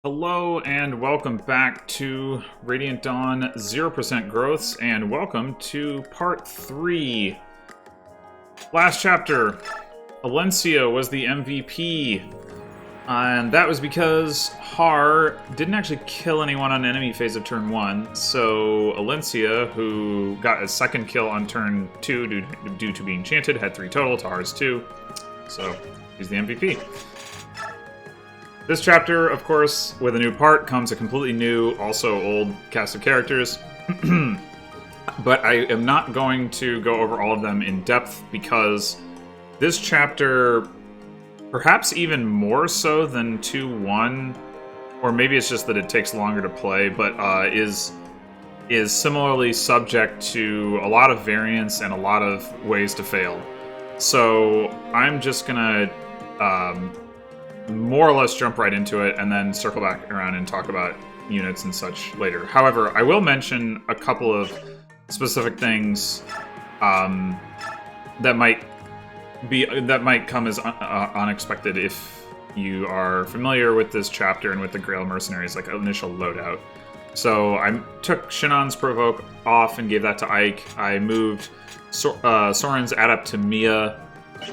Hello and welcome back to Radiant Dawn 0% Growths, and welcome to part 3. Last chapter, Alencia was the MVP, and that was because Har didn't actually kill anyone on enemy phase of turn 1, so Alencia, who got a second kill on turn 2 due to being enchanted, had 3 total to Har's 2, so he's the MVP. This chapter, of course, with a new part, comes a completely new, also old cast of characters. But I am not going to go over all of them in depth because this chapter, perhaps even more so than 2-1, or maybe it's just that it takes longer to play, but is similarly subject to a lot of variance and a lot of ways to fail. So I'm just gonna more or less jump right into it and then circle back around and talk about units and such later. However, I will mention a couple of specific things that might come as unexpected if you are familiar with this chapter and with the Grail Mercenaries, like initial loadout. So I took Shinon's Provoke off and gave that to Ike. I moved Soren's Adept to Mia.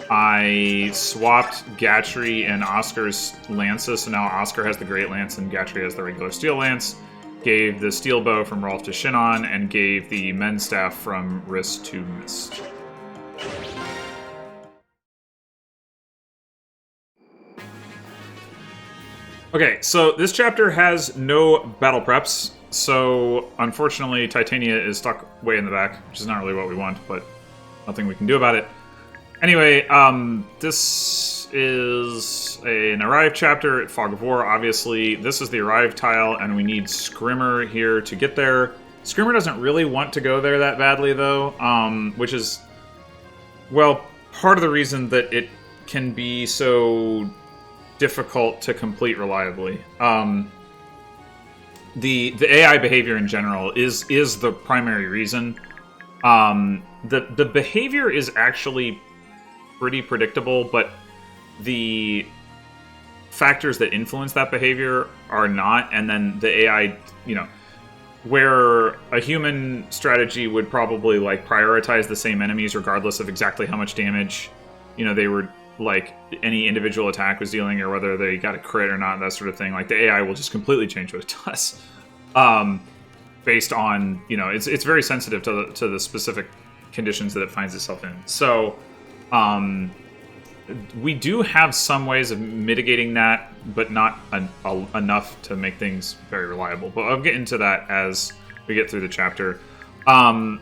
I swapped Gatry and Oscar's lances, so now Oscar has the Great Lance and Gatry has the regular Steel Lance. Gave the Steel Bow from Rolf to Shinon, and gave the Men's Staff from Wrist to Mist. Okay, so this chapter has no battle preps, so unfortunately Titania is stuck way in the back, which is not really what we want, but nothing we can do about it. Anyway, this is an Arrive chapter at Fog of War, obviously. This is the Arrive tile, and we need Scrimmer here to get there. Scrimmer doesn't really want to go there that badly, though, which is, well, part of the reason that it can be so difficult to complete reliably. The AI behavior in general is the primary reason. The behavior is actually pretty predictable, but the factors that influence that behavior are not, and then the AI, where a human strategy would probably like prioritize the same enemies regardless of exactly how much damage, they were like any individual attack was dealing, or whether they got a crit or not, that sort of thing. Like the AI will just completely change what it does, based on it's very sensitive to the specific conditions that it finds itself in. So we do have some ways of mitigating that, but not enough to make things very reliable. But I'll get into that as we get through the chapter. The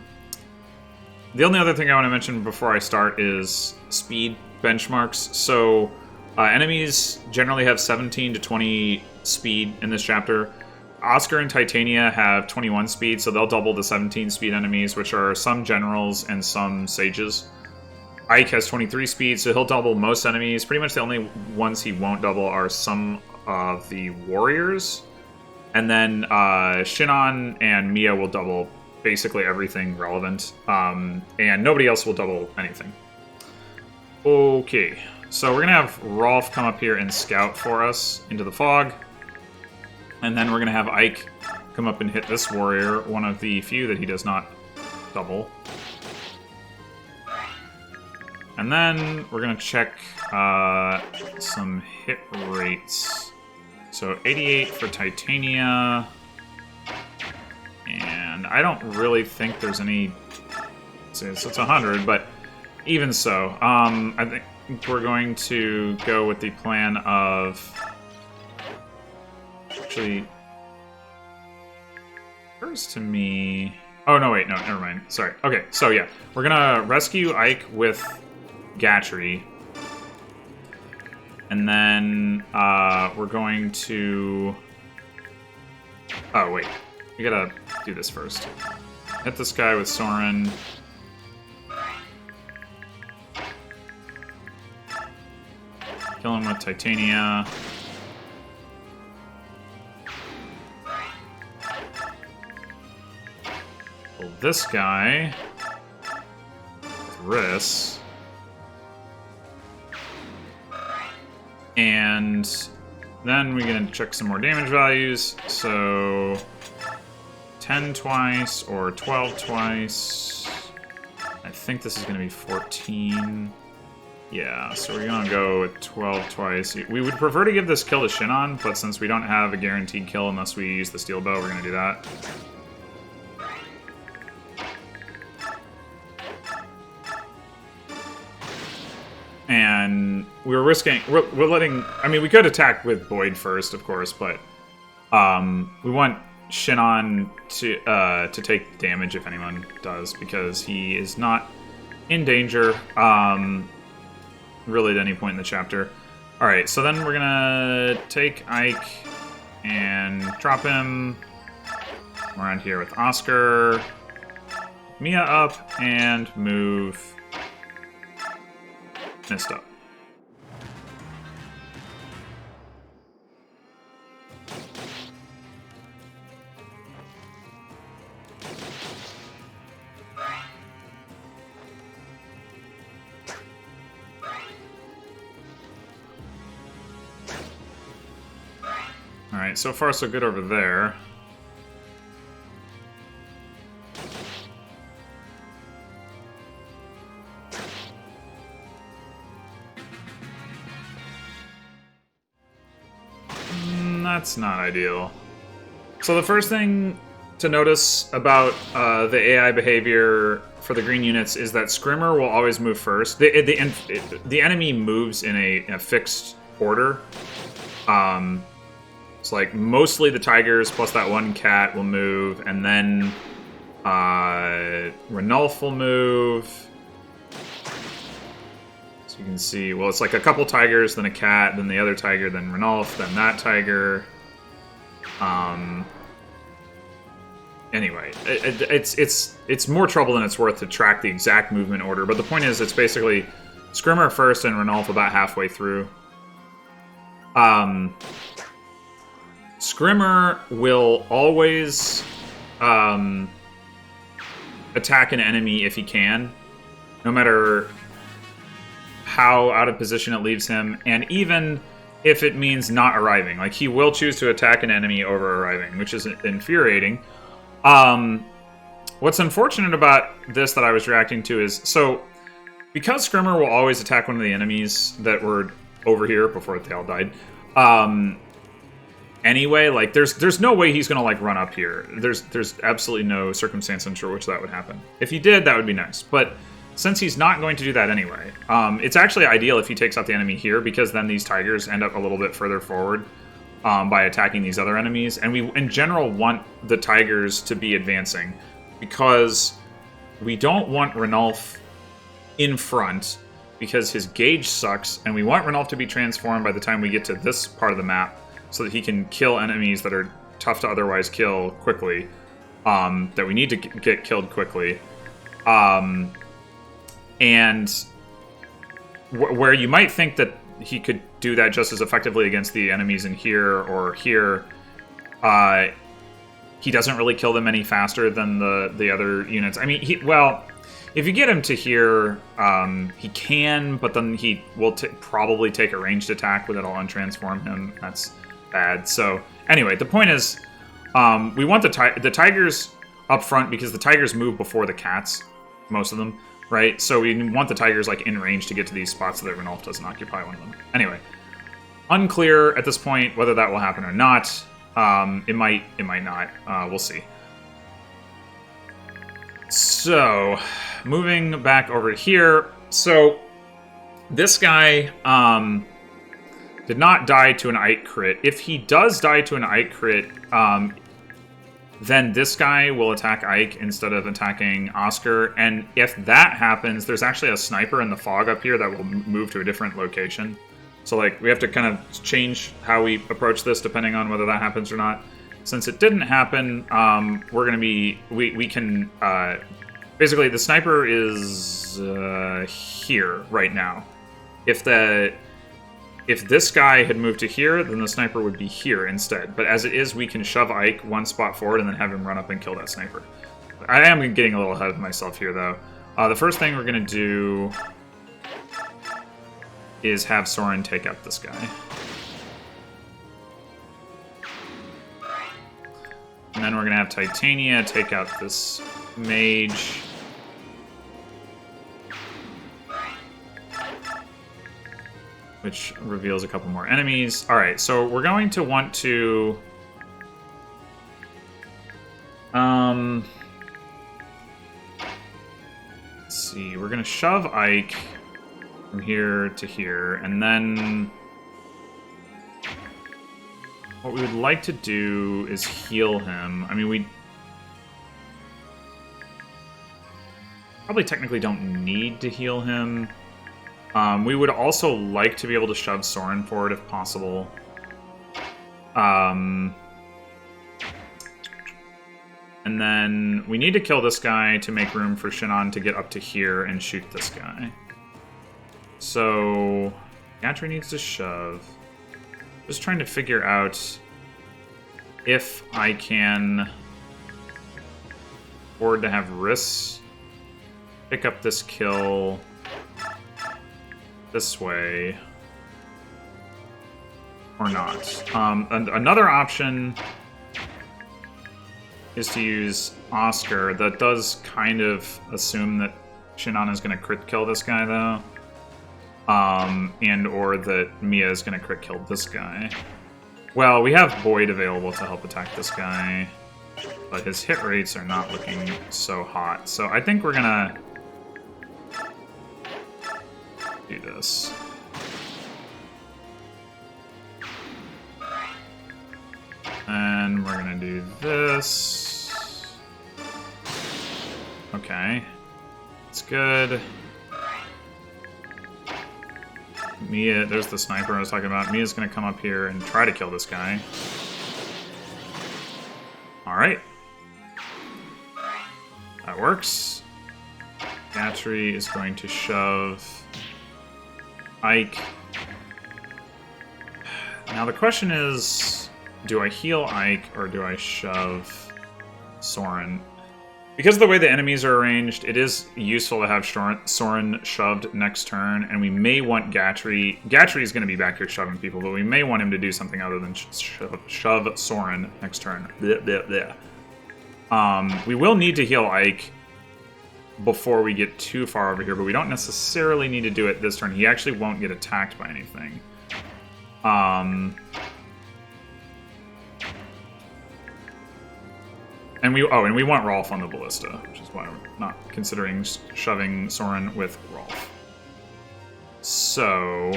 only other thing I want to mention before I start is speed benchmarks. So enemies generally have 17 to 20 speed in this chapter. Oscar and Titania have 21 speed, so they'll double the 17 speed enemies, which are some generals and some sages. Ike has 23 speed, so he'll double most enemies. Pretty much the only ones he won't double are some of the warriors. And then Shinon and Mia will double basically everything relevant. And nobody else will double anything. Okay, so we're going to have Rolf come up here and scout for us into the fog. And then we're going to have Ike come up and hit this warrior, one of the few that he does not double. And then we're going to check some hit rates. So 88 for Titania. And I don't really think there's any... So it's 100, but even so, I think we're going to go with the plan of... Actually... First to me... Oh, no, wait, no, never mind. Sorry. Okay, so yeah. We're going to rescue Ike with Gatry. And then we're going to... Oh, wait. We gotta do this first. Hit this guy with Soren. Kill him with Titania. Kill this guy with Riss. And Then we're going to check some more damage values. So 10 twice or 12 twice. I think this is going to be 14. Yeah, so we're going to go with 12 twice. We would prefer to give this kill to Shinon, but since we don't have a guaranteed kill unless we use the steel bow, we're going to do that. And we're risking... We're letting... I mean, we could attack with Boyd first, of course, but we want Shinon to take damage if anyone does, because he is not in danger really at any point in the chapter. Alright, so then we're gonna take Ike and drop him around here with Oscar. Mia up and move Mist up. Alright, so far so good over there. That's not ideal. So the first thing to notice about the AI behavior for the green units is that Scrimmer will always move first. The enemy moves in a fixed order. It's like mostly the tigers plus that one cat will move, and then Ranulf will move. So you can see, well, it's like a couple tigers, then a cat, then the other tiger, then Ranulf, then that tiger. Anyway, it's more trouble than it's worth to track the exact movement order, but the point is it's basically Scrimmer first and Ranulf about halfway through. Scrimmer will always attack an enemy if he can, no matter how out of position it leaves him, and even if it means not arriving. Like, he will choose to attack an enemy over arriving, which is infuriating. What's unfortunate about this that I was reacting to is, so, because Scrimmer will always attack one of the enemies that were over here before they all died, anyway, like, there's no way he's gonna, like, run up here. There's absolutely no circumstance under which that would happen. If he did, that would be nice. But since he's not going to do that anyway, it's actually ideal if he takes out the enemy here, because then these tigers end up a little bit further forward by attacking these other enemies. And we, in general, want the tigers to be advancing, because we don't want Ranulf in front, because his gauge sucks, and we want Ranulf to be transformed by the time we get to this part of the map, so that he can kill enemies that are tough to otherwise kill quickly, that we need to get killed quickly. And where you might think that he could do that just as effectively against the enemies in here or here, he doesn't really kill them any faster than the other units. I mean, well, if you get him to here, he can, but then he will probably take a ranged attack with it'll untransform him. That's bad. So anyway, the point is, we want the tigers up front, because the tigers move before the cats, most of them. Right, so we want the tigers like in range to get to these spots so that Ranulf doesn't occupy one of them. Anyway, unclear at this point whether that will happen or not. It might not. We'll see. So, moving back over here. So, this guy did not die to an Ike crit. If he does die to an Ike crit, then this guy will attack Ike instead of attacking Oscar. And if that happens, there's actually a sniper in the fog up here that will move to a different location. So, like, we have to kind of change how we approach this depending on whether that happens or not. Since it didn't happen, we're going to be... We can... basically, the sniper is here right now. If this guy had moved to here, then the sniper would be here instead. But as it is, we can shove Ike one spot forward and then have him run up and kill that sniper. I am getting a little ahead of myself here, though. The first thing we're going to do is have Soren take out this guy. And then we're going to have Titania take out this mage. Which reveals a couple more enemies. Alright, so we're going to want to... let's see, we're going to shove Ike from here to here, and then... what we would like to do is heal him. I mean, we probably technically don't need to heal him. We would also like to be able to shove Soren forward if possible. And then we need to kill this guy to make room for Shinon to get up to here and shoot this guy. So, Gatry needs to shove. Just trying to figure out if I can afford to have Riss pick up this kill this way or not. Another option is to use Oscar. That does kind of assume that Shinon is going to crit kill this guy, though. And or that Mia is going to crit kill this guy. Well, we have Boyd available to help attack this guy, but his hit rates are not looking so hot. So I think we're going to do this. And we're going to do this. Okay. It's good. Mia, there's the sniper I was talking about. Mia's gonna come up here and try to kill this guy. Alright. That works. Gatry is going to shove Ike. Now the question is, do I heal Ike or do I shove Soren? Because of the way the enemies are arranged, it is useful to have Soren shoved next turn, and we may want Gatry. Gatry is going to be back here shoving people, but we may want him to do something other than shove Soren next turn. Blech, blech, blech. We will need to heal Ike before we get too far over here, but we don't necessarily need to do it this turn. He actually won't get attacked by anything. And we want Rolf on the Ballista, which is why we're not considering shoving Soren with Rolf. So...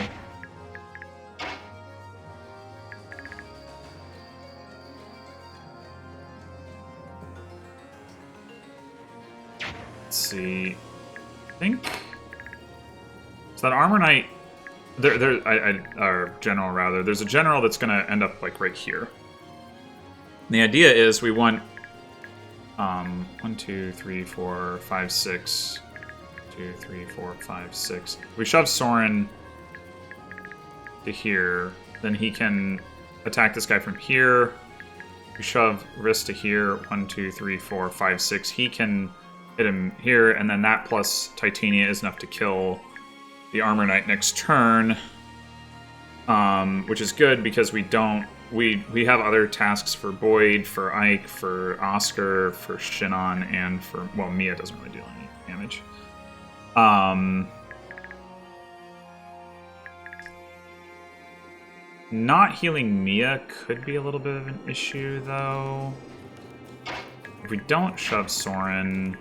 let's see... I think... so that Armor Knight... or General, rather. There's a General that's going to end up, like, right here. And the idea is we want... 1, 2, 3, 4, 5, 6. 2, 3, 4, 5, 6. We shove Soren to here, then he can attack this guy from here. We shove Riss to here. 1, 2, 3, 4, 5, 6. He can hit him here, and then that plus Titania is enough to kill the Armor Knight next turn. Which is good because we don't... We have other tasks for Boyd, for Ike, for Oscar, for Shinon, and for... well, Mia doesn't really deal any damage. Not healing Mia could be a little bit of an issue, though. If we don't shove Soren...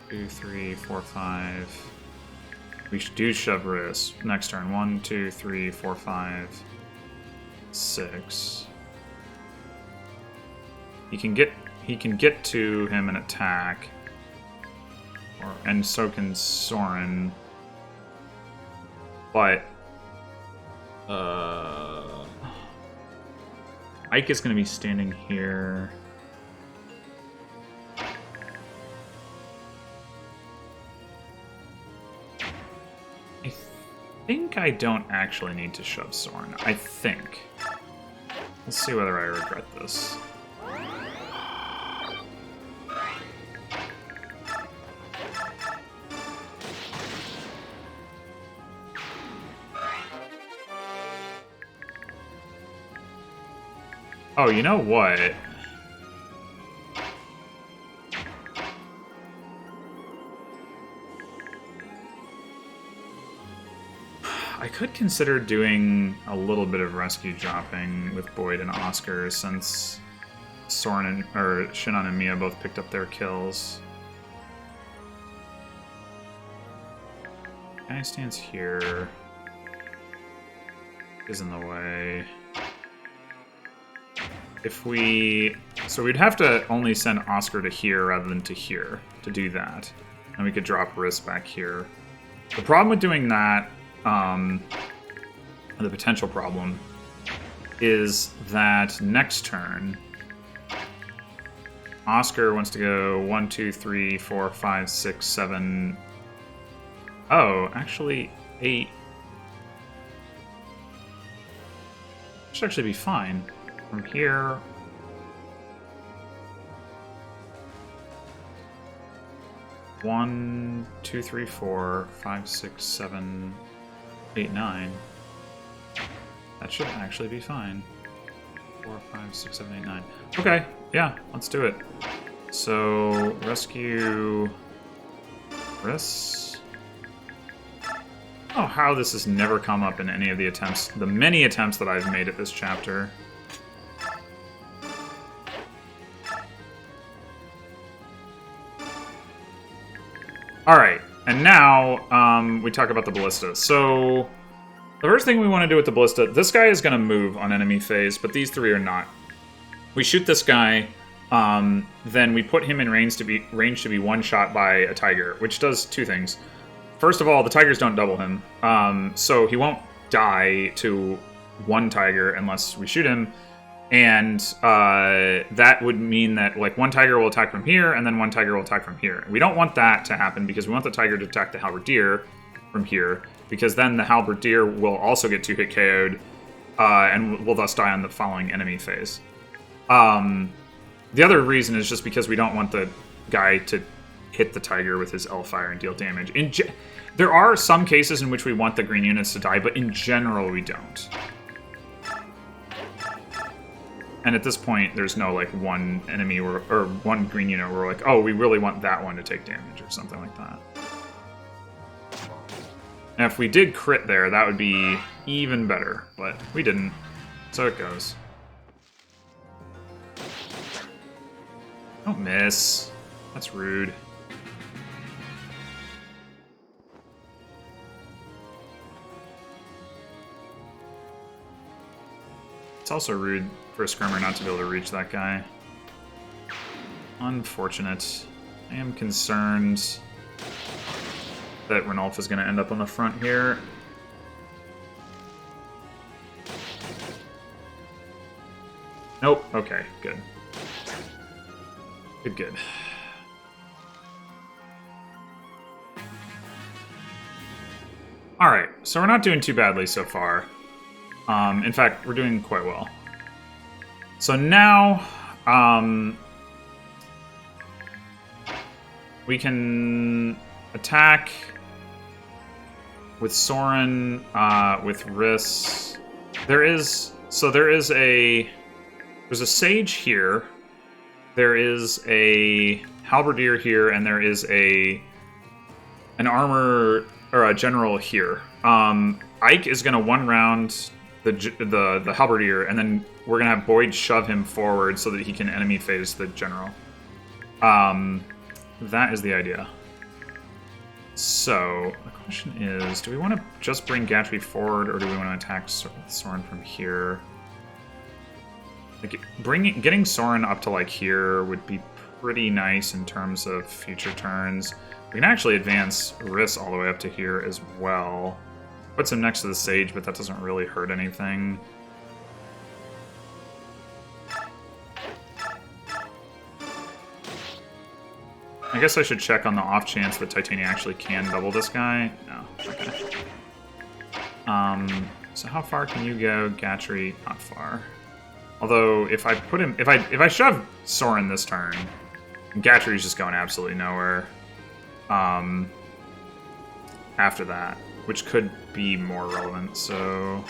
2, 3, 4, 5. We do shove Riss next turn. 1, 2, 3, 4, 5, 6. He can get to him and attack, and so can Soren. But Ike is going to be standing here. I think I don't actually need to shove Soren. I think. Let's see whether I regret this. Oh, you know what? I could consider doing a little bit of rescue dropping with Boyd and Oscar since Soren and Shinon and Mia both picked up their kills. Guy stands here. Is in the way. If we... So we'd have to only send Oscar to here rather than to here to do that. And we could drop Riss back here. The problem with doing that, the potential problem, is that next turn, Oscar wants to go 1, 2, 3, 4, 5, 6, 7... Oh, actually, 8... Should actually be fine. From here... 1, 2, 3, 4, 5, 6, 7, 8, 9. That should actually be fine. 4, 5, 6, 7, 8, 9. Okay, yeah, let's do it. So, rescue... Riss. Oh, how this has never come up in any of the attempts, the many attempts that I've made at this chapter. Alright, and now we talk about the ballista. So, the first thing we want to do with the ballista, this guy is going to move on enemy phase, but these three are not. We shoot this guy, then we put him in range to be one shot by a tiger, which does two things. First of all, the tigers don't double him, so he won't die to one tiger unless we shoot him. And that would mean that like one tiger will attack from here, and then one tiger will attack from here. We don't want that to happen because we want the tiger to attack the halberdier from here, because then the halberdier will also get 2-hit KO'd, and will thus die on the following enemy phase. The other reason is just because we don't want the guy to hit the tiger with his L-Fire and deal damage. There are some cases in which we want the green units to die, but in general we don't. And at this point, there's no, like, one enemy or one green unit where we're like, oh, we really want that one to take damage or something like that. And if we did crit there, that would be even better, but we didn't. So it goes. Don't miss. That's rude. It's also rude for a skirmer not to be able to reach that guy. Unfortunate. I am concerned that Ranulf is going to end up on the front here. Nope. Okay, good. Good. Alright, so we're not doing too badly so far. In fact, we're doing quite well. So now, we can attack with Soren, with Riss. There's a sage here. There is a halberdier here, and there is an armor or a general here. Ike is gonna one round the halberdier, and then we're gonna have Boyd shove him forward so that he can enemy phase the general. That is the idea. So the question is, do we want to just bring Gatry forward, or do we want to attack Soren from here? Like getting Soren up to like here would be pretty nice in terms of future turns. We can actually advance Riss all the way up to here as well. Puts him next to the Sage, but that doesn't really hurt anything. I guess I should check on the off chance that Titania actually can double this guy. No. Okay. So how far can you go, Gatry? Not far. Although if I put him, if I shove Soren this turn, Gatry's just going absolutely nowhere. After that, which could be more relevant, so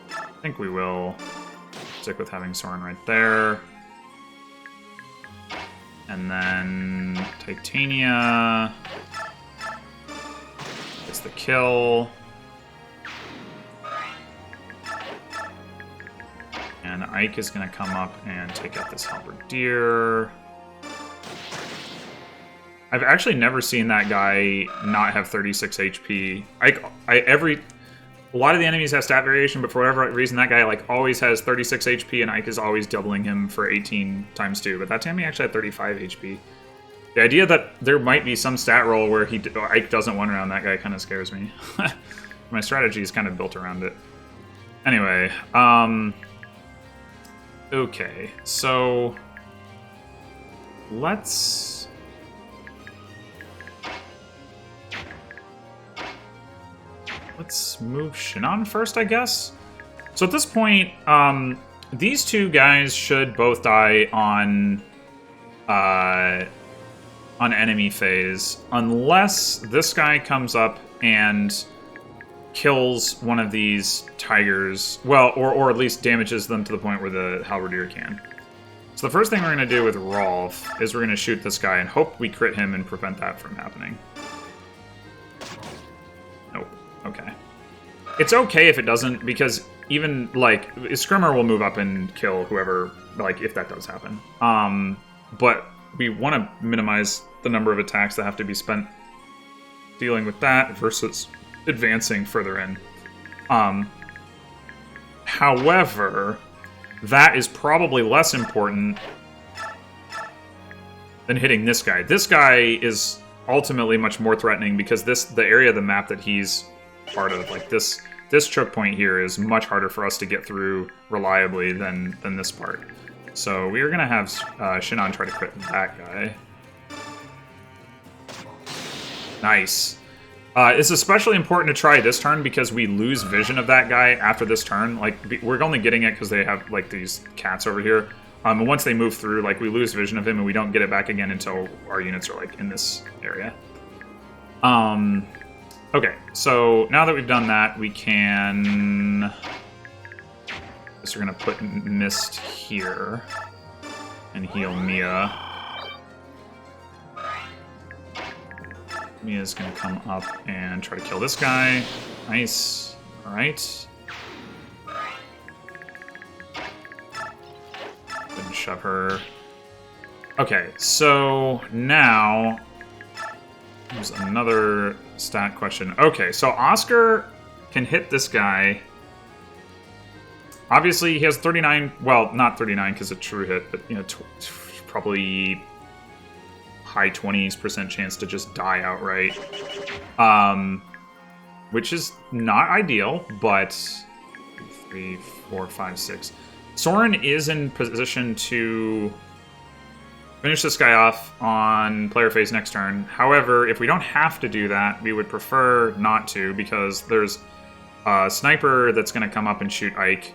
I think we will Stick with having Soren right there. And then Titania gets the kill. And Ike is going to come up and take out this Halberdier. I've actually never seen that guy not have 36 HP. A lot of the enemies have stat variation, but for whatever reason, that guy like always has 36 HP, and Ike is always doubling him for 18 times 2. But that time he actually had 35 HP. The idea that there might be some stat roll where Ike doesn't one round that guy kind of scares me. My strategy is kind of built around it. Anyway, okay, so let's move Shinon first, I guess. So at this point, these two guys should both die on enemy phase, unless this guy comes up and kills one of these tigers, well, or at least damages them to the point where the Halberdier can. So the first thing we're going to do with Rolf is we're going to shoot this guy and hope we crit him and prevent that from happening. Nope. Okay. It's okay if it doesn't, because even, like, Scrimmer will move up and kill whoever, like, if that does happen. But we want to minimize the number of attacks that have to be spent dealing with that versus advancing further in. However, that is probably less important than hitting this guy. This guy is ultimately much more threatening because the area of the map that he's part of, like this choke point here, is much harder for us to get through reliably than this part. So we are going to have Shinon try to crit that guy. Nice. It's especially important to try this turn because we lose vision of that guy after this turn. Like, we're only getting it because they have, like, these cats over here. And once they move through, like, we lose vision of him and we don't get it back again until our units are, like, in this area. Okay, so now that we've done that, we can... I guess we're going to put Mist here and heal Mia. Mia's going to come up and try to kill this guy. Nice. Alright. Couldn't shove her. Okay, so now... There's another stat question. Okay, so Oscar can hit this guy. Obviously, he has 39... Well, not 39 because it's a true hit, but, you know, probably... high 20% chance to just die outright, which is not ideal, but 3, 4, 5, 6. Soren is in position to finish this guy off on player phase next turn. However, if we don't have to do that, we would prefer not to, because there's a sniper that's going to come up and shoot Ike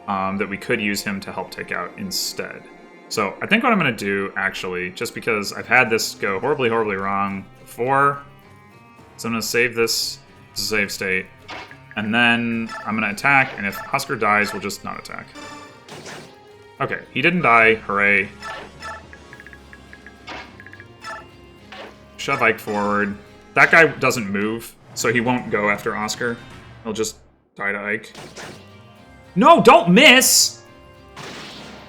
that we could use him to help take out instead. So I think what I'm going to do, actually, just because I've had this go horribly, horribly wrong before, so I'm going to save this save state, and then I'm going to attack, and if Husker dies, we'll just not attack. Okay, he didn't die. Hooray. Shove Ike forward. That guy doesn't move, so he won't go after Oscar. He'll just die to Ike. No, don't miss!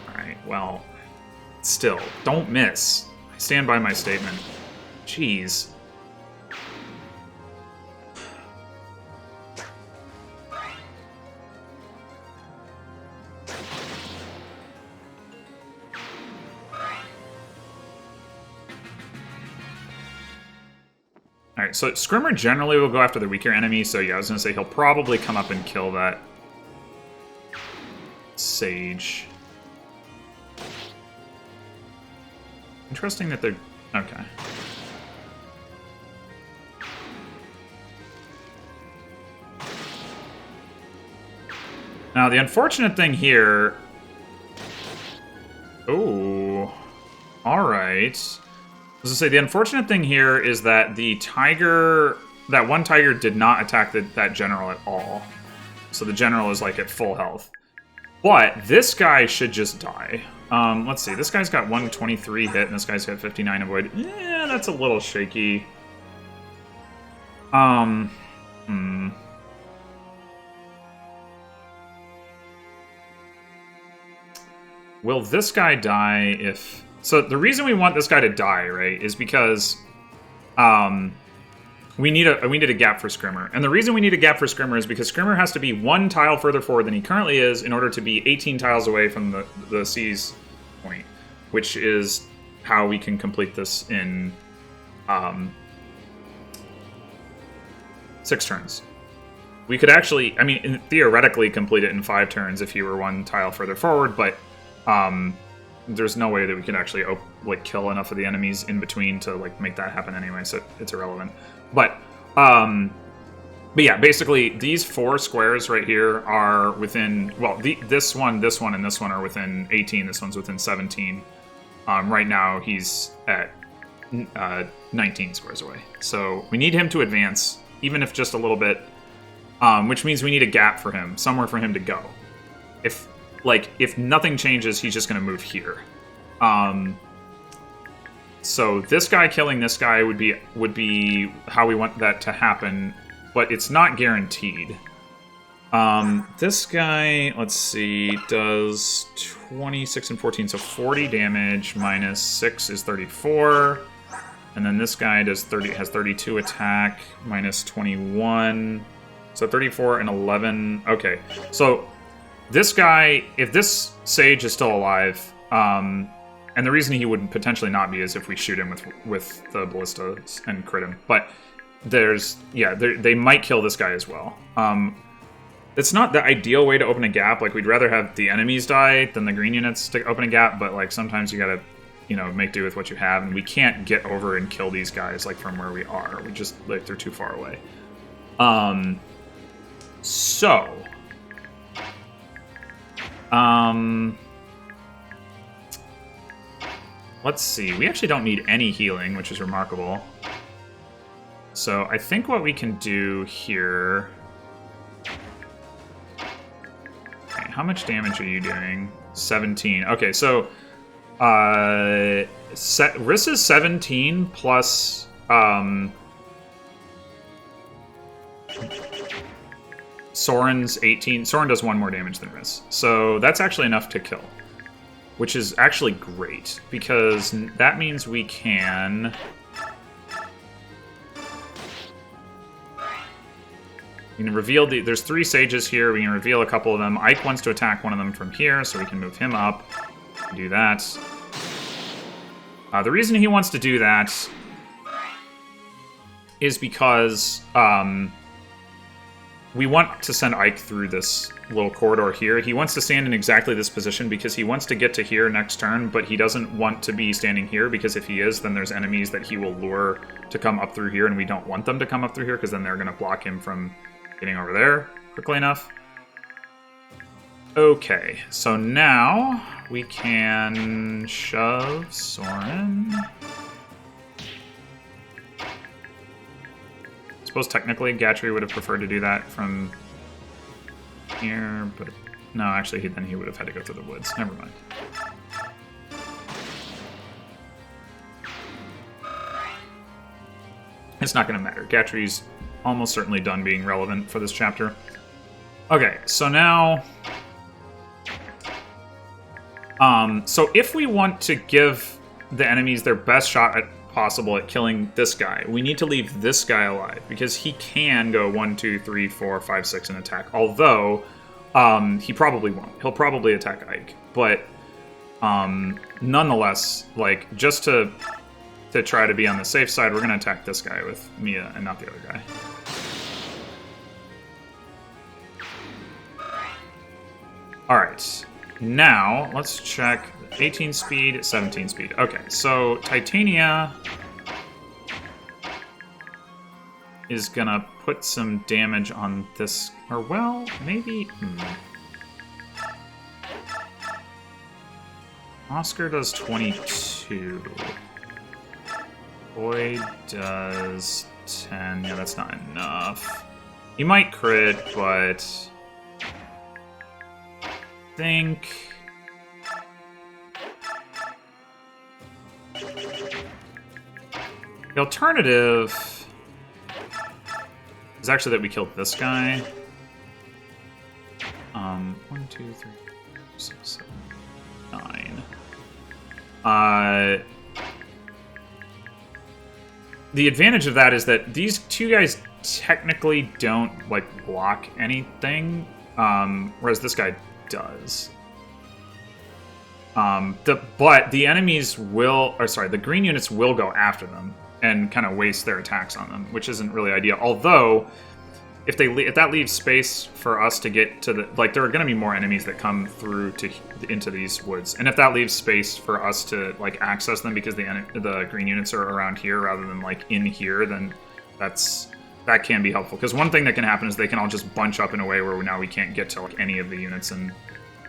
Alright, well... Still, don't miss. I stand by my statement. Jeez. Alright, so Scrimmer generally will go after the weaker enemy, so yeah, I was going to say he'll probably come up and kill that Sage. Interesting that they're... Okay. Now, the unfortunate thing here... Oh. Alright. I was going to say, the unfortunate thing here is that the tiger... That one tiger did not attack that general at all. So the general is, like, at full health. But this guy should just die. Let's see. This guy's got 123 hit, and this guy's got 59 avoid. Yeah, that's a little shaky. Will this guy die if... So the reason we want this guy to die, right, is because we need a gap for Scrimmer. And the reason we need a gap for Scrimmer is because Scrimmer has to be 1 tile further forward than he currently is in order to be 18 tiles away from the C's point, which is how we can complete this in 6 turns. We could actually, I mean, theoretically complete it in 5 turns if he were 1 tile further forward, but there's no way that we could actually kill enough of the enemies in between to make that happen anyway, so it's irrelevant. But yeah, basically these 4 squares right here are within, well, this one, and this one are within 18. This one's within 17. Right now he's at 19 squares away, so we need him to advance, even if just a little bit, which means we need a gap for him, somewhere for him to go. If nothing changes, he's just going to move here. So this guy killing this guy would be how we want that to happen, but it's not guaranteed. This guy, let's see, does 26 and 14, so 40 damage minus 6 is 34. And then this guy has 32 attack minus 21. So 34 and 11. Okay, so this guy, if this Sage is still alive, and the reason he would potentially not be is if we shoot him with the ballistas and crit him. But they might kill this guy as well. It's not the ideal way to open a gap. We'd rather have the enemies die than the green units to open a gap, but sometimes you gotta, make do with what you have, and we can't get over and kill these guys from where we are. We just they're too far away. Let's see. We actually don't need any healing, which is remarkable. So I think what we can do here... Okay, how much damage are you doing? 17. Okay, so... Riss is 17 plus... Soren's 18. Soren does 1 more damage than Riss. So that's actually enough to kill. Which is actually great, because that means we can... We can reveal there's 3 sages here. We can reveal a couple of them. Ike wants to attack one of them from here, so we can move him up. Do that. The reason he wants to do that is because we want to send Ike through this little corridor here. He wants to stand in exactly this position because he wants to get to here next turn, but he doesn't want to be standing here, because if he is, then there's enemies that he will lure to come up through here, and we don't want them to come up through here because then they're going to block him from getting over there quickly enough. Okay, so now we can shove Soren. I suppose technically Gatry would have preferred to do that from here, but no, actually then he would have had to go through the woods. Never mind. It's not going to matter. Gatry's almost certainly done being relevant for this chapter. Okay, so now... so if we want to give the enemies their best shot possible at killing this guy, we need to leave this guy alive, because he can go 1, 2, 3, 4, 5, 6 and attack. Although, he probably won't. He'll probably attack Ike. But, nonetheless, just to try to be on the safe side, we're going to attack this guy with Mia and not the other guy. Alright. Now, let's check 18 speed, 17 speed. Okay, so Titania is gonna put some damage on this, or well, maybe... Oscar does 22. Boyd does 10. Yeah, that's not enough. He might crit, but... think... The alternative is actually that we killed this guy. 1, 2, 3, 4, 6, 7, 9. The advantage of that is that these two guys technically don't, like, block anything, whereas this guy does. But the enemies will, or sorry, the green units will go after them and kind of waste their attacks on them, which isn't really ideal. Although, if that leaves space for us to get to the, like, there are going to be more enemies that come through into these woods, and if that leaves space for us to, like, access them because the green units are around here rather than, like, in here, then that can be helpful. Because one thing that can happen is they can all just bunch up in a way where now we can't get to, like, any of the units and,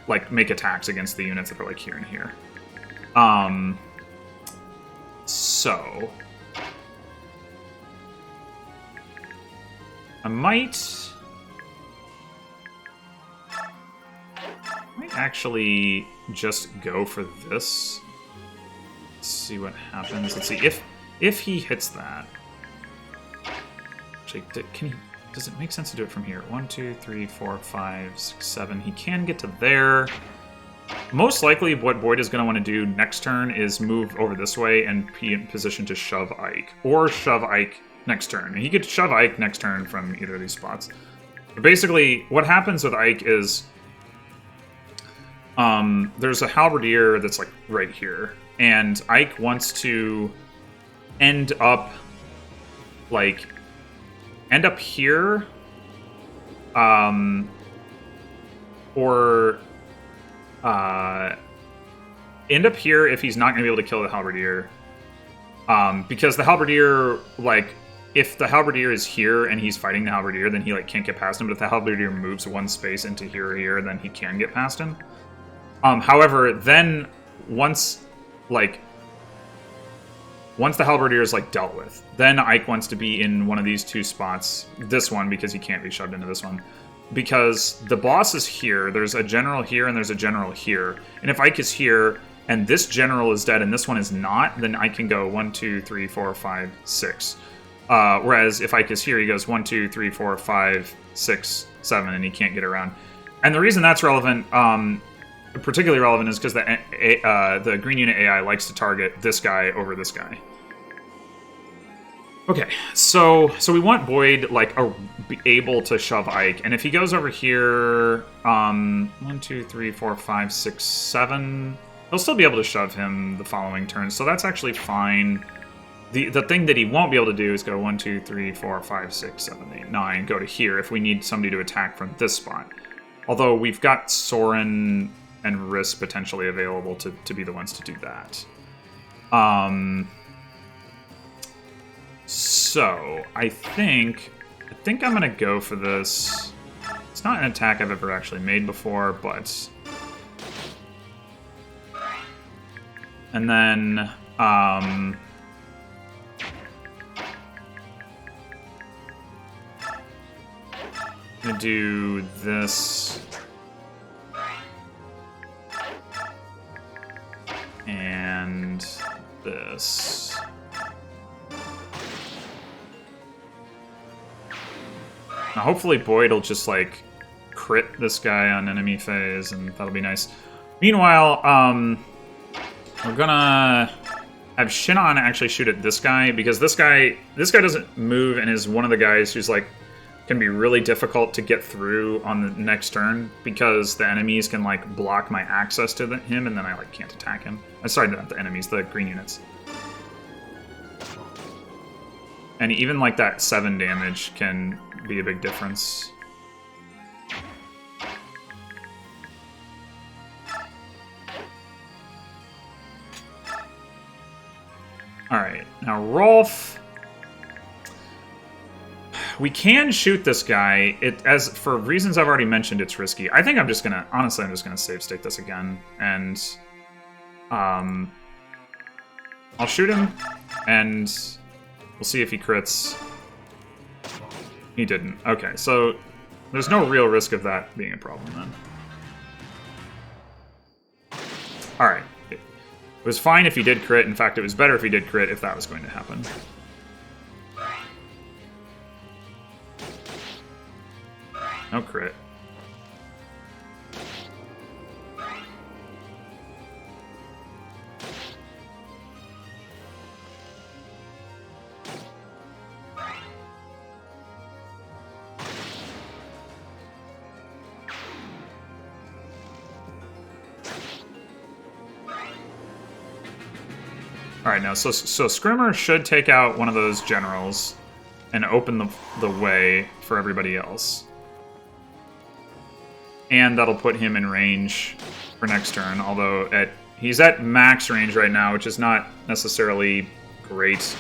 like, make attacks against the units that are, like, here and here. So I might actually just go for this. Let's see what happens. Let's see if he hits that. Actually, does it make sense to do it from here? 1, 2, 3, 4, 5, 6, 7. He can get to there. Most likely what Boyd is going to want to do next turn is move over this way and be in position to shove Ike. Or shove Ike next turn. And he could shove Ike next turn from either of these spots. But basically, what happens with Ike is there's a halberdier that's, like, right here. And Ike wants to end up here, or end up here if he's not going to be able to kill the halberdier. Because the halberdier, like, if the halberdier is here and he's fighting the halberdier, then he, like, can't get past him. But if the halberdier moves one space into here or here, then he can get past him. However, then once the halberdier is, like, dealt with, then Ike wants to be in one of these two spots. This one, because he can't be shoved into this one. Because the boss is here, there's a general here, and there's a general here. And if Ike is here, and this general is dead, and this one is not, then I can go 1, 2, 3, 4, 5, 6. Whereas if Ike is here, he goes 1, 2, 3, 4, 5, 6, 7, and he can't get around. And the reason that's relevant, particularly relevant, is because the green unit AI likes to target this guy over this guy. Okay, so we want Boyd, like, be able to shove Ike, and if he goes over here, 1, 2, 3, 4, 5, 6, 7, he'll still be able to shove him the following turn, so that's actually fine. The thing that he won't be able to do is go 1, 2, 3, 4, 5, 6, 7, 8, 9, go to here if we need somebody to attack from this spot. Although we've got Soren and Riss potentially available to be the ones to do that. So, I think I'm going to go for this. It's not an attack I've ever actually made before, but... And then, I'm going to do this. And this. Now, hopefully Boyd will just, like, crit this guy on enemy phase, and that'll be nice. Meanwhile, we're gonna have Shinon actually shoot at this guy, because this guy doesn't move and is one of the guys who's, like, can be really difficult to get through on the next turn, because the enemies can, like, block my access to him, and then I, like, can't attack him. Sorry, not the enemies, the green units. And even, like, that 7 damage can be a big difference. Alright, now Rolf. We can shoot this guy. For reasons I've already mentioned, it's risky. I think I'm just gonna, honestly, I'm just gonna save state this again, and I'll shoot him, and we'll see if he crits. He didn't. Okay, so there's no real risk of that being a problem then. was fine if he did crit. In fact, it was better if he did crit if that was going to happen. No crit. Alright, now, so Scrimmer should take out one of those generals and open the way for everybody else. And that'll put him in range for next turn, although he's at max range right now, which is not necessarily great.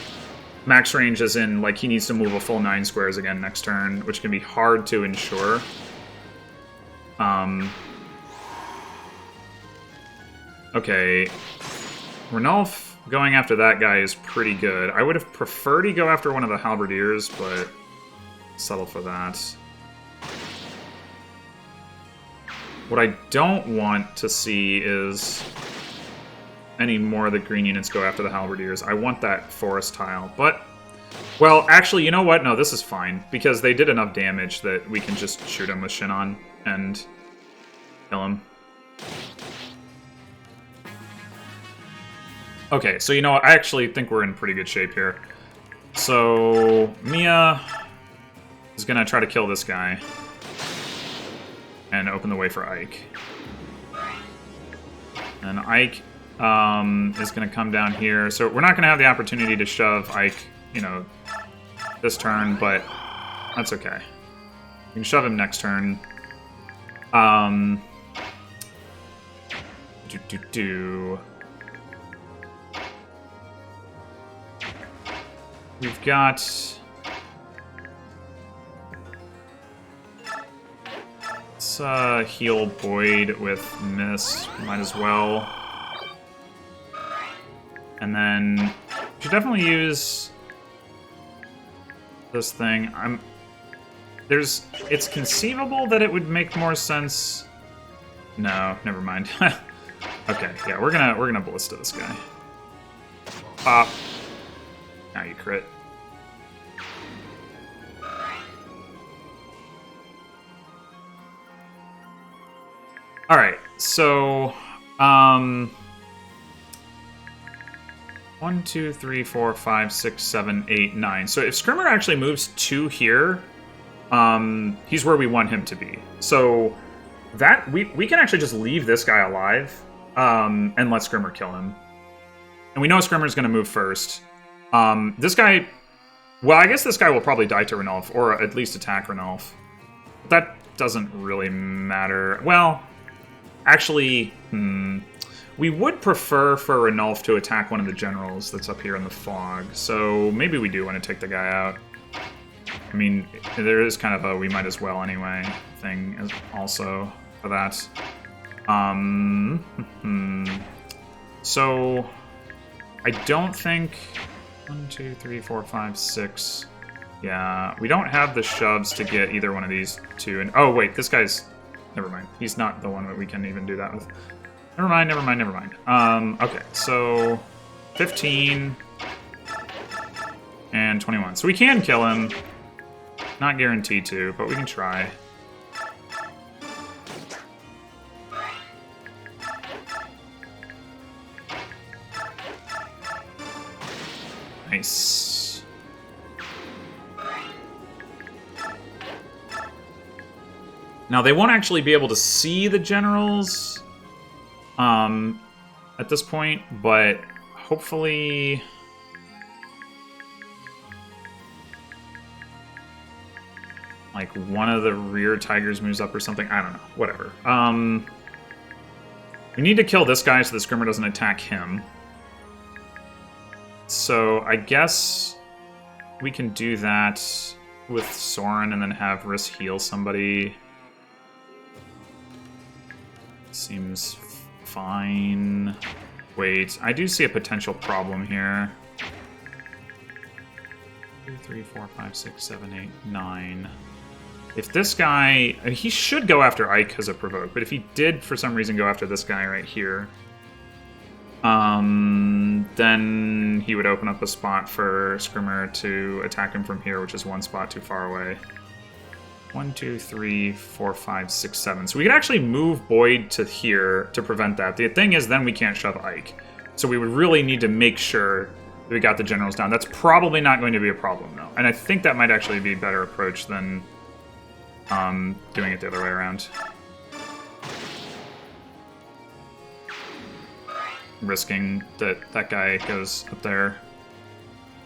Max range as in, like, he needs to move a full 9 squares again next turn, which can be hard to ensure. Okay. Ranulf going after that guy is pretty good. I would have preferred he go after one of the halberdiers, but settle for that. What I don't want to see is any more of the green units go after the halberdiers. I want that forest tile, but... Well, actually, you know what? No, this is fine, because they did enough damage that we can just shoot him with Shinon and kill him. Okay, so you know what? I actually think we're in pretty good shape here. So, Mia is going to try to kill this guy and open the way for Ike. And Ike is going to come down here. So we're not going to have the opportunity to shove Ike, you know, this turn, but that's okay. We can shove him next turn. We've got... Let's heal Boyd with Mist. Might as well. And then... we should definitely use... this thing. It's conceivable that it would make more sense... No, never mind. Okay, yeah, we're gonna Ballista this guy. Pop. Now you crit. Alright, so... 1, 2, 3, 4, 5, 6, 7, 8, 9. So if Scrimmer actually moves 2 here, he's where we want him to be. So that we can actually just leave this guy alive and let Scrimmer kill him. And we know Scrimmer's going to move first. This guy... Well, I guess this guy will probably die to Ranulf, or at least attack Ranulf. But that doesn't really matter. Well, actually, we would prefer for Ranulf to attack one of the generals that's up here in the fog. So maybe we do want to take the guy out. I mean, there is kind of a we might as well anyway thing also for that. So I don't think... 1, 2, 3, 4, 5, 6. Yeah, we don't have the shoves to get either one of these two. And oh wait, this guy's... Never mind. He's not the one that we can even do that with. Never mind, never mind, never mind. Okay, so 15 and 21. So we can kill him. Not guaranteed to, but we can try. Nice. Now, they won't actually be able to see the generals at this point, but hopefully... like, one of the rear tigers moves up or something. I don't know. Whatever. We need to kill this guy so the Scrimmer doesn't attack him. So I guess we can do that with Soren and then have Riss heal somebody. Seems fine. Wait, I do see a potential problem here. 2, 3, 4, 5, 6, 7, 8, 9. If this guy... he should go after Ike as a provoke, but if he did for some reason go after this guy right here... Then he would open up a spot for Scrimmer to attack him from here, which is one spot too far away. 1, 2, 3, 4, 5, 6, 7. So we could actually move Boyd to here to prevent that. The thing is, then we can't shove Ike. So we would really need to make sure that we got the generals down. That's probably not going to be a problem, though. And I think that might actually be a better approach than doing it the other way around. Risking that that guy goes up there.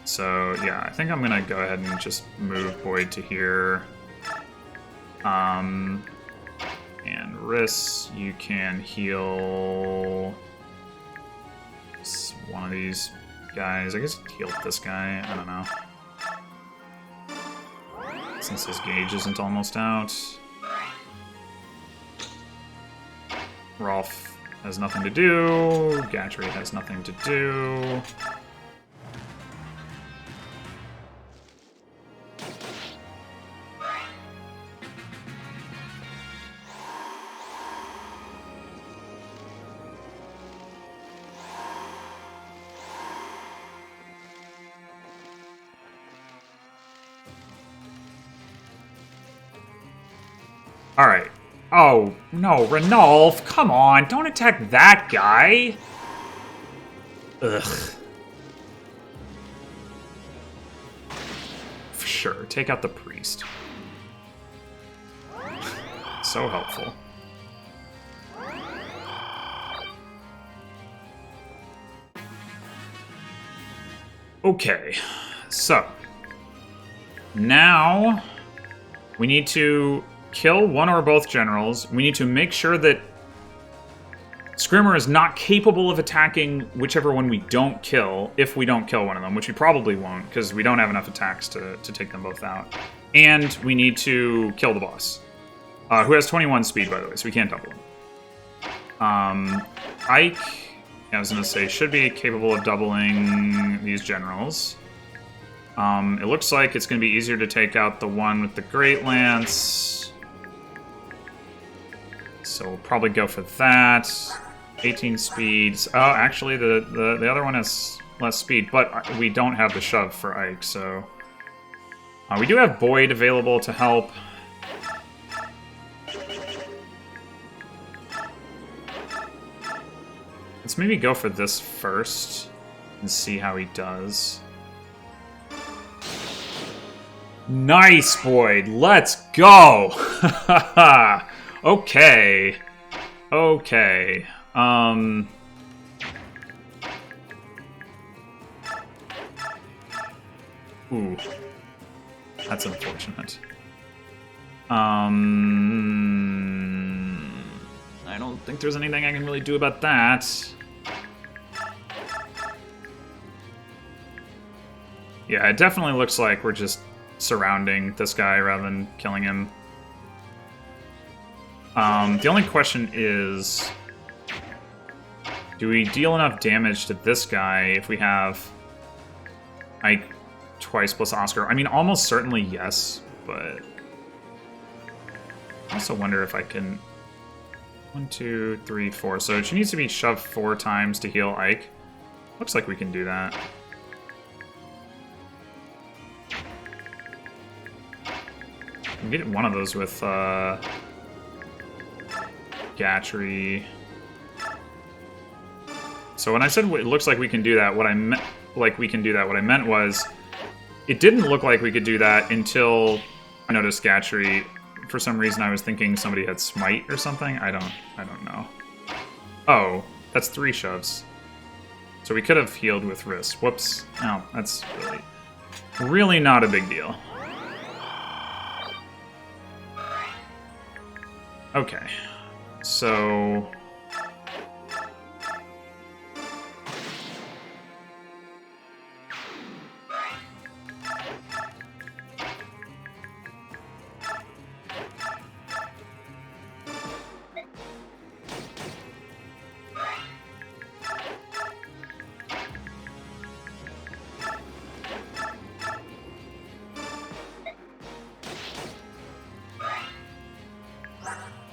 So, yeah, I think I'm going to go ahead and just move Boyd to here. And Riss, you can heal one of these guys. I guess heal this guy. I don't know. Since his gauge isn't almost out. Rolf has nothing to do. Gatry has nothing to do. Alright. Oh, no, Ranulf, come on, don't attack that guy! Ugh. Sure, take out the priest. So helpful. Okay, so now we need to kill one or both generals. We need to make sure that Scrimmer is not capable of attacking whichever one we don't kill, if we don't kill one of them, which we probably won't, because we don't have enough attacks to take them both out. And we need to kill the boss, who has 21 speed, by the way, so we can't double him. Ike, I was going to say, should be capable of doubling these generals. It looks like it's going to be easier to take out the one with the Great Lance. So we'll probably go for that. 18 speeds. Oh, actually, the other one has less speed, but we don't have the shove for Ike, so... we do have Boyd available to help. Let's maybe go for this first and see how he does. Nice, Boyd! Let's go! Okay. Okay. Ooh. That's unfortunate. I don't think there's anything I can really do about that. Yeah, it definitely looks like we're just surrounding this guy rather than killing him. The only question is, do we deal enough damage to this guy if we have Ike twice plus Oscar? I mean, almost certainly yes, but I also wonder if I can... 1, 2, 3, 4. So she needs to be shoved 4 times to heal Ike. Looks like we can do that. We can get one of those with Gatry. So when I said it looks like we can do that, what I meant, what I meant was, it didn't look like we could do that until I noticed Gatry. For some reason, I was thinking somebody had smite or something. I don't know. Oh, that's 3 shoves. So we could have healed with wrist. Whoops. No, that's really not a big deal. Okay. So...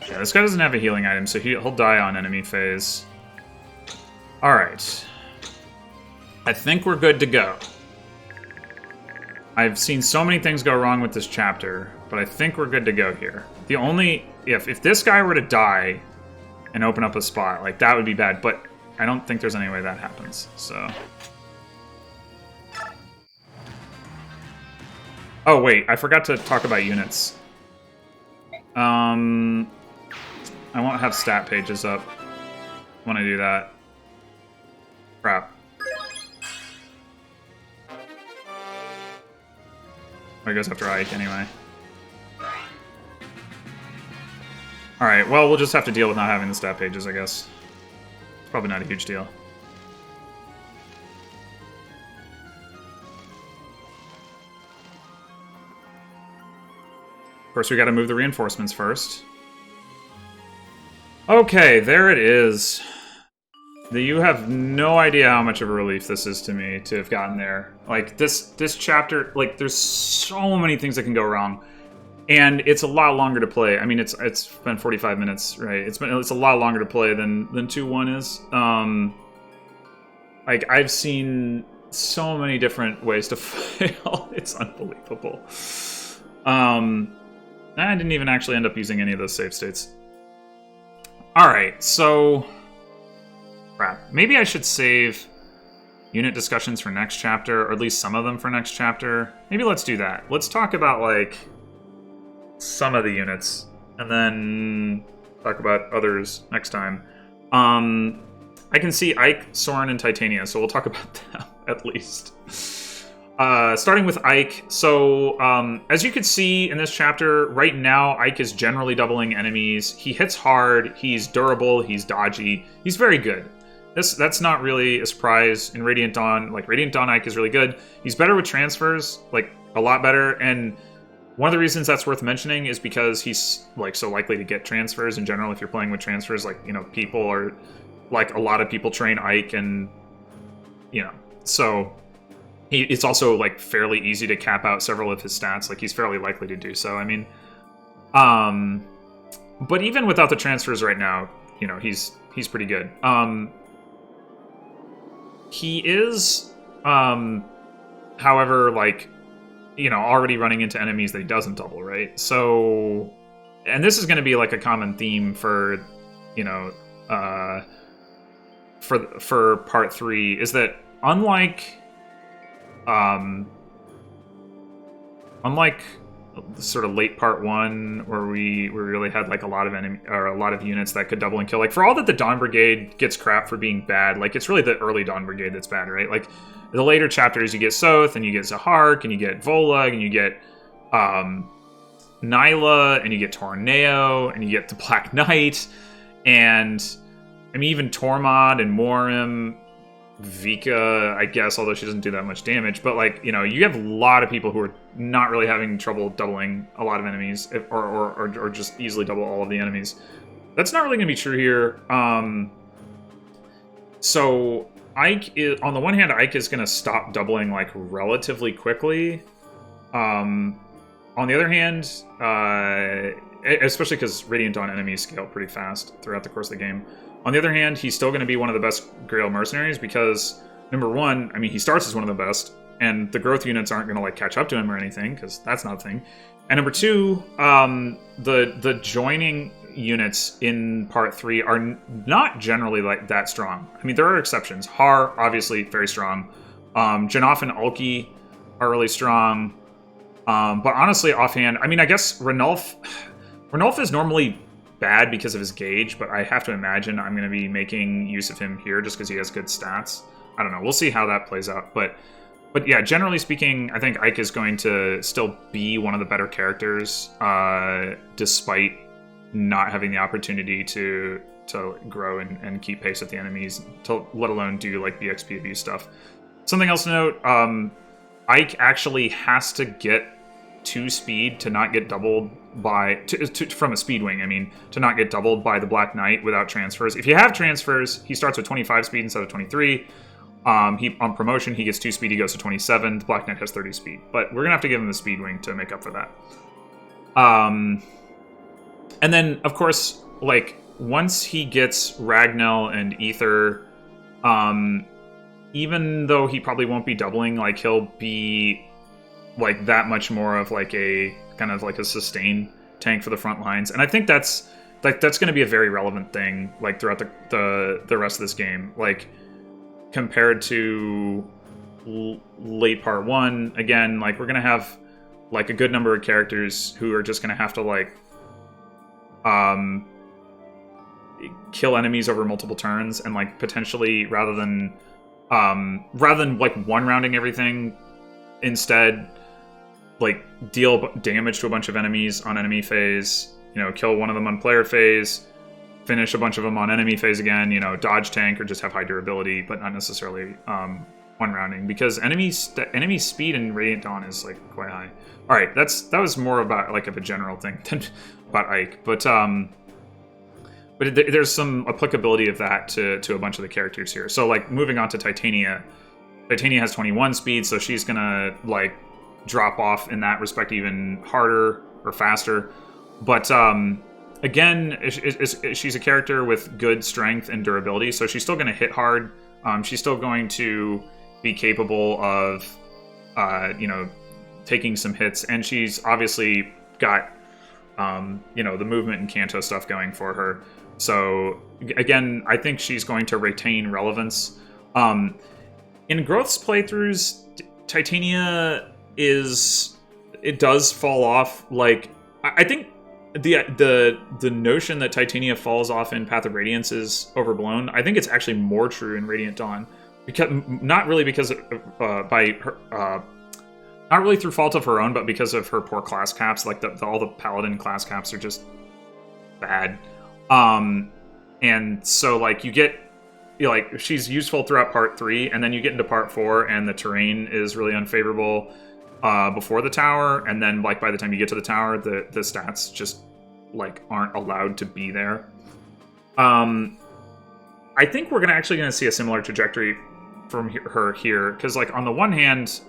yeah, this guy doesn't have a healing item, so he'll die on enemy phase. Alright. I think we're good to go. I've seen so many things go wrong with this chapter, but I think we're good to go here. The only... If this guy were to die and open up a spot, like, that would be bad, but I don't think there's any way that happens, so... Oh, wait, I forgot to talk about units. I won't have stat pages up when I do that. Crap. He goes after Ike anyway. Alright, well, we'll just have to deal with not having the stat pages, I guess. It's probably not a huge deal. Of course, we gotta move the reinforcements first. Okay, there it is. You have no idea how much of a relief this is to me to have gotten there. Like, this chapter, like, there's so many things that can go wrong. And it's a lot longer to play. I mean, it's been 45 minutes, right? It's a lot longer to play than 2-1 is. Like, I've seen so many different ways to fail. It's unbelievable. I didn't even actually end up using any of those save states. Alright, so... Crap. Maybe I should save unit discussions for next chapter, or at least some of them for next chapter. Maybe let's do that. Let's talk about, like, some of the units, and then talk about others next time. I can see Ike, Soren, and Titania, so we'll talk about them, at least. Starting with Ike, so as you can see in this chapter, right now Ike is generally doubling enemies. He hits hard, he's durable, he's dodgy, he's very good. That's not really a surprise in Radiant Dawn. Like, Radiant Dawn Ike is really good. He's better with transfers, like, a lot better, and one of the reasons that's worth mentioning is because he's, like, so likely to get transfers in general. If you're playing with transfers, like, you know, people are, like, a lot of people train Ike, and, you know, so it's also, like, fairly easy to cap out several of his stats. Like, he's fairly likely to do so. I mean, but even without the transfers right now, you know, he's pretty good. He is, however, like, you know, already running into enemies that he doesn't double, right? So, and this is going to be, like, a common theme for, you know, for part 3, is that unlike sort of late part 1, where we really had, like, a lot of units that could double and kill. Like, for all that the Dawn Brigade gets crap for being bad, like, it's really the early Dawn Brigade that's bad, right? Like, the later chapters, you get Soth, and you get Zahark, and you get Volag, and you get Nyla, and you get Torneo, and you get the Black Knight, and I mean, even Tormod and Morim, Vika, I guess, although she doesn't do that much damage. But, like, you know, you have a lot of people who are not really having trouble doubling a lot of enemies, or just easily double all of the enemies. That's not really going to be true here. So Ike is, on the one hand, Ike is going to stop doubling, like, relatively quickly. On the other hand, especially because Radiant Dawn enemies scale pretty fast throughout the course of the game. On the other hand, he's still going to be one of the best Grail mercenaries because, number one, I mean, he starts as one of the best, and the growth units aren't going to, like, catch up to him or anything, because that's not a thing. And number two, the joining units in part 3 are not generally, like, that strong. I mean, there are exceptions. Har, obviously, very strong. Janoff and Ulki are really strong. But honestly, offhand, I mean, I guess Ranulf is normally bad because of his gauge, but I have to imagine I'm going to be making use of him here just because he has good stats. I don't know. We'll see how that plays out. But yeah, generally speaking, I think Ike is going to still be one of the better characters, despite not having the opportunity to grow and keep pace with the enemies, let alone do, like, BXP abuse stuff. Something else to note, Ike actually has to get 2 speed to not get doubled by from a speed wing, I mean, to not get doubled by the Black Knight without transfers. If you have transfers, he starts with 25 speed instead of 23. On promotion, he gets 2 speed, he goes to 27. The Black Knight has 30 speed, but we're gonna have to give him the speed wing to make up for that. And then, of course, like, once he gets Ragnell and Ether, Even though he probably won't be doubling, like, he'll be like that much more of like a kind of like a sustain tank for the front lines, and I think that's going to be a very relevant thing like throughout the rest of this game, like compared to late part 1. Again, like, we're going to have like a good number of characters who are just going to have to like kill enemies over multiple turns, and like potentially rather than like one-rounding everything, instead like deal damage to a bunch of enemies on enemy phase, you know, kill one of them on player phase, finish a bunch of them on enemy phase again, you know, dodge tank, or just have high durability, but not necessarily one-rounding, because enemy speed in Radiant Dawn is like quite high. All right, that was more about like of a general thing than about Ike, but there's some applicability of that to a bunch of the characters here. So like moving on to Titania. Titania has 21 speed, so she's gonna like drop off in that respect even harder or faster. But again, she's a character with good strength and durability, so she's still gonna hit hard. She's still going to be capable of you know, taking some hits, and she's obviously got you know, the movement and Kanto stuff going for her. So again, I think she's going to retain relevance. In Growth's playthroughs, Titania it does fall off. Like, I think the notion that Titania falls off in Path of Radiance is overblown. I think it's actually more true in Radiant Dawn, because not really because by her not really through fault of her own, but because of her poor class caps. Like all the paladin class caps are just bad. And so like you get, you know, like she's useful throughout part 3, and then you get into part 4 and the terrain is really unfavorable before the tower, and then like by the time you get to the tower, the stats just like aren't allowed to be there. I think we're actually gonna see a similar trajectory from her here, because like on the one hand,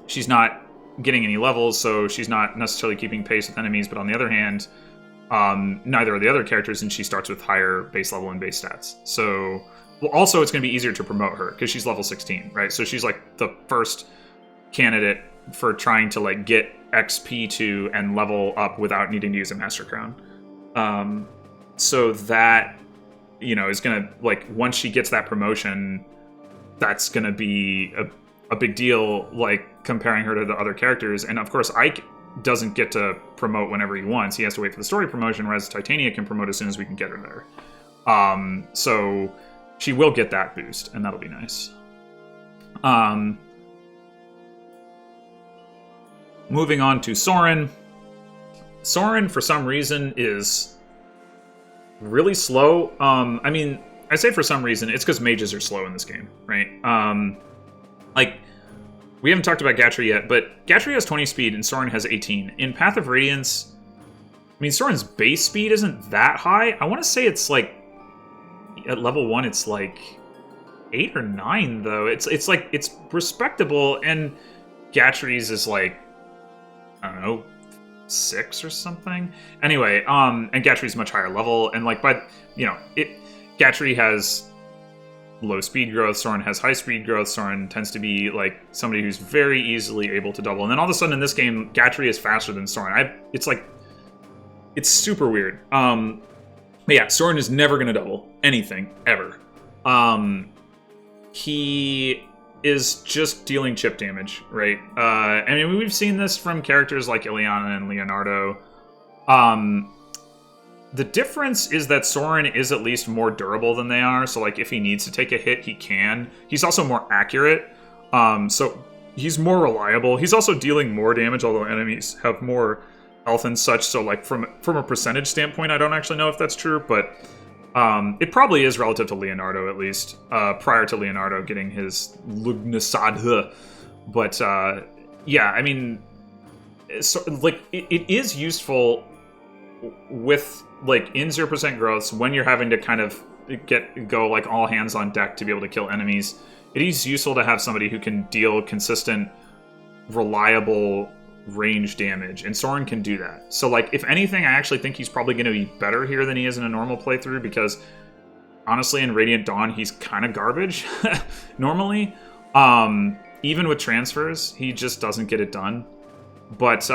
she's not getting any levels, so she's not necessarily keeping pace with enemies, but on the other hand, neither are the other characters, and she starts with higher base level and base stats. So, well, also it's going to be easier to promote her because she's level 16, right? So she's like the first candidate for trying to like get XP to and level up without needing to use a Master Crown. So that, you know, is going to, like, once she gets that promotion, that's going to be a big deal, like comparing her to the other characters. And of course, Ike doesn't get to promote whenever he wants. He has to wait for the story promotion, whereas Titania can promote as soon as we can get her there. So she will get that boost, and that'll be nice. Moving on to Soren. Soren, for some reason, is really slow. I mean, I say for some reason, it's because mages are slow in this game, right? Like, we haven't talked about Gatry yet, but Gatry has 20 speed and Soren has 18. In Path of Radiance, I mean, Soren's base speed isn't that high. I want to say it's like, at level 1, it's like 8 or 9, though. It's like, it's respectable, and Gatry's is like, I don't know, 6 or something. Anyway, and Gatry's much higher level, and like, but, you know, Gatry has low speed growth, Soren has high speed growth. Soren tends to be like somebody who's very easily able to double, and then all of a sudden in this game, Gatry is faster than Soren. It's like, it's super weird. But yeah, Soren is never going to double anything ever. He is just dealing chip damage, right? I mean, we've seen this from characters like Ileana and Leonardo. The difference is that Soren is at least more durable than they are, so like if he needs to take a hit, he can. He's also more accurate, so he's more reliable. He's also dealing more damage, although enemies have more health and such, so like from a percentage standpoint, I don't actually know if that's true, but it probably is relative to Leonardo, at least, prior to Leonardo getting his Lugnasad. But yeah, I mean, so, like, it is useful with, like, in 0% growths, when you're having to kind of go like all hands on deck to be able to kill enemies. It is useful to have somebody who can deal consistent, reliable range damage, and Soren can do that. So like, if anything, I actually think he's probably going to be better here than he is in a normal playthrough, because honestly, in Radiant Dawn, he's kind of garbage, normally. Even with transfers, he just doesn't get it done. But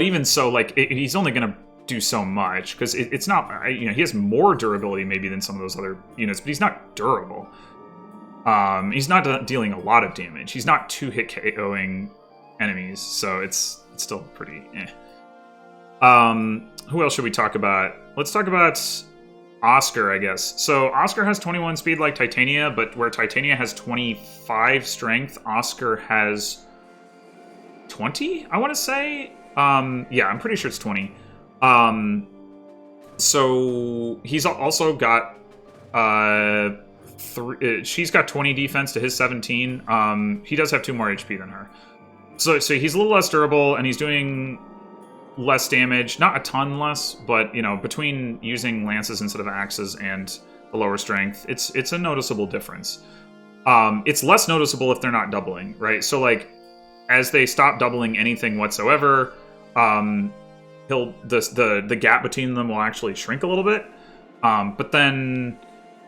even so, like, he's only going to do so much, because it's not, he has more durability maybe than some of those other units, but he's not durable. He's not dealing a lot of damage. He's not 2-hit KOing enemies, so it's still pretty who else should we talk about? Let's talk about Oscar, I guess. So Oscar has 21 speed like Titania, but where Titania has 25 strength, Oscar has 20, I want to say. Yeah, I'm pretty sure it's 20. So he's also got she's got 20 defense to his 17. He does have 2 more HP than her. So he's a little less durable, and he's doing less damage. Not a ton less, but, between using lances instead of axes and the lower strength, it's a noticeable difference. It's less noticeable if they're not doubling, right? So, like, as they stop doubling anything whatsoever, the gap between them will actually shrink a little bit. But then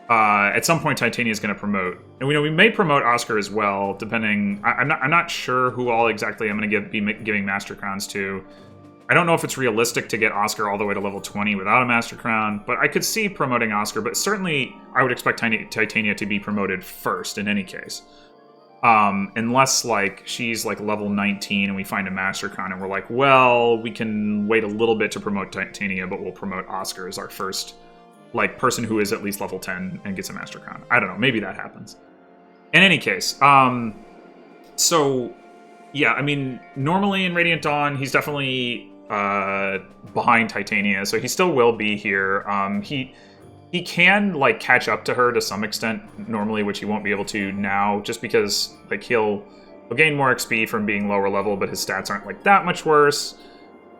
at some point, Titania is going to promote, and we may promote Oscar as well, depending. I'm not sure who all exactly I'm going to be giving Master Crowns to. I don't know if it's realistic to get Oscar all the way to level 20 without a Master Crown, but I could see promoting Oscar. But certainly, I would expect Titania to be promoted first in any case. Unless, like, she's, like, level 19 and we find a Master Crown and we're like, well, we can wait a little bit to promote Titania, but we'll promote Oscar as our first, like, person who is at least level 10 and gets a Master Crown. I don't know. Maybe that happens. In any case, so, yeah, I mean, normally in Radiant Dawn, he's definitely behind Titania, so he still will be here. He can, like, catch up to her to some extent normally, which he won't be able to now, just because, like, he'll gain more XP from being lower level, but his stats aren't, like, that much worse.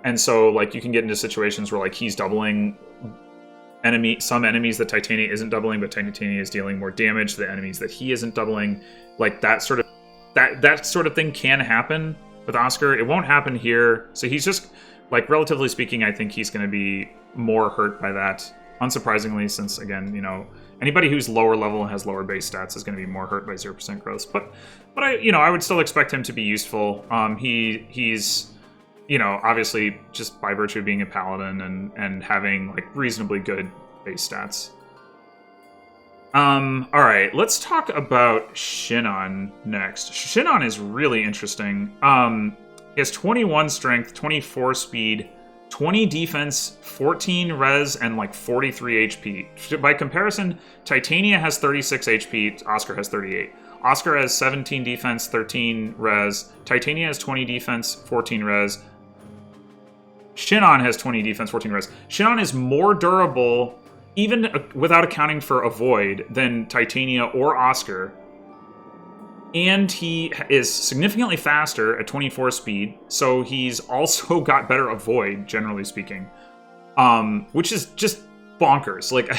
And so, like, you can get into situations where, like, he's doubling some enemies that Titania isn't doubling, but Titania is dealing more damage to the enemies that he isn't doubling. Like, that sort of thing can happen with Oscar. It won't happen here, so he's just, like, relatively speaking, I think he's going to be more hurt by that. Unsurprisingly, since, again, anybody who's lower level and has lower base stats is going to be more hurt by 0% growth. But I would still expect him to be useful. He's obviously, just by virtue of being a paladin and having, like, reasonably good base stats. All right, let's talk about Shinon next. Shinon is really interesting. He has 21 strength, 24 speed, 20 defense, 14 res, and, like, 43 HP. By comparison, Titania has 36 HP, Oscar has 38. Oscar has 17 defense, 13 res. Titania has 20 defense, 14 res. Shinon has 20 defense, 14 res. Shinon is more durable, even without accounting for Avoid, than Titania or Oscar. And he is significantly faster at 24 speed, so he's also got better Avoid, generally speaking. Which is just bonkers. Like,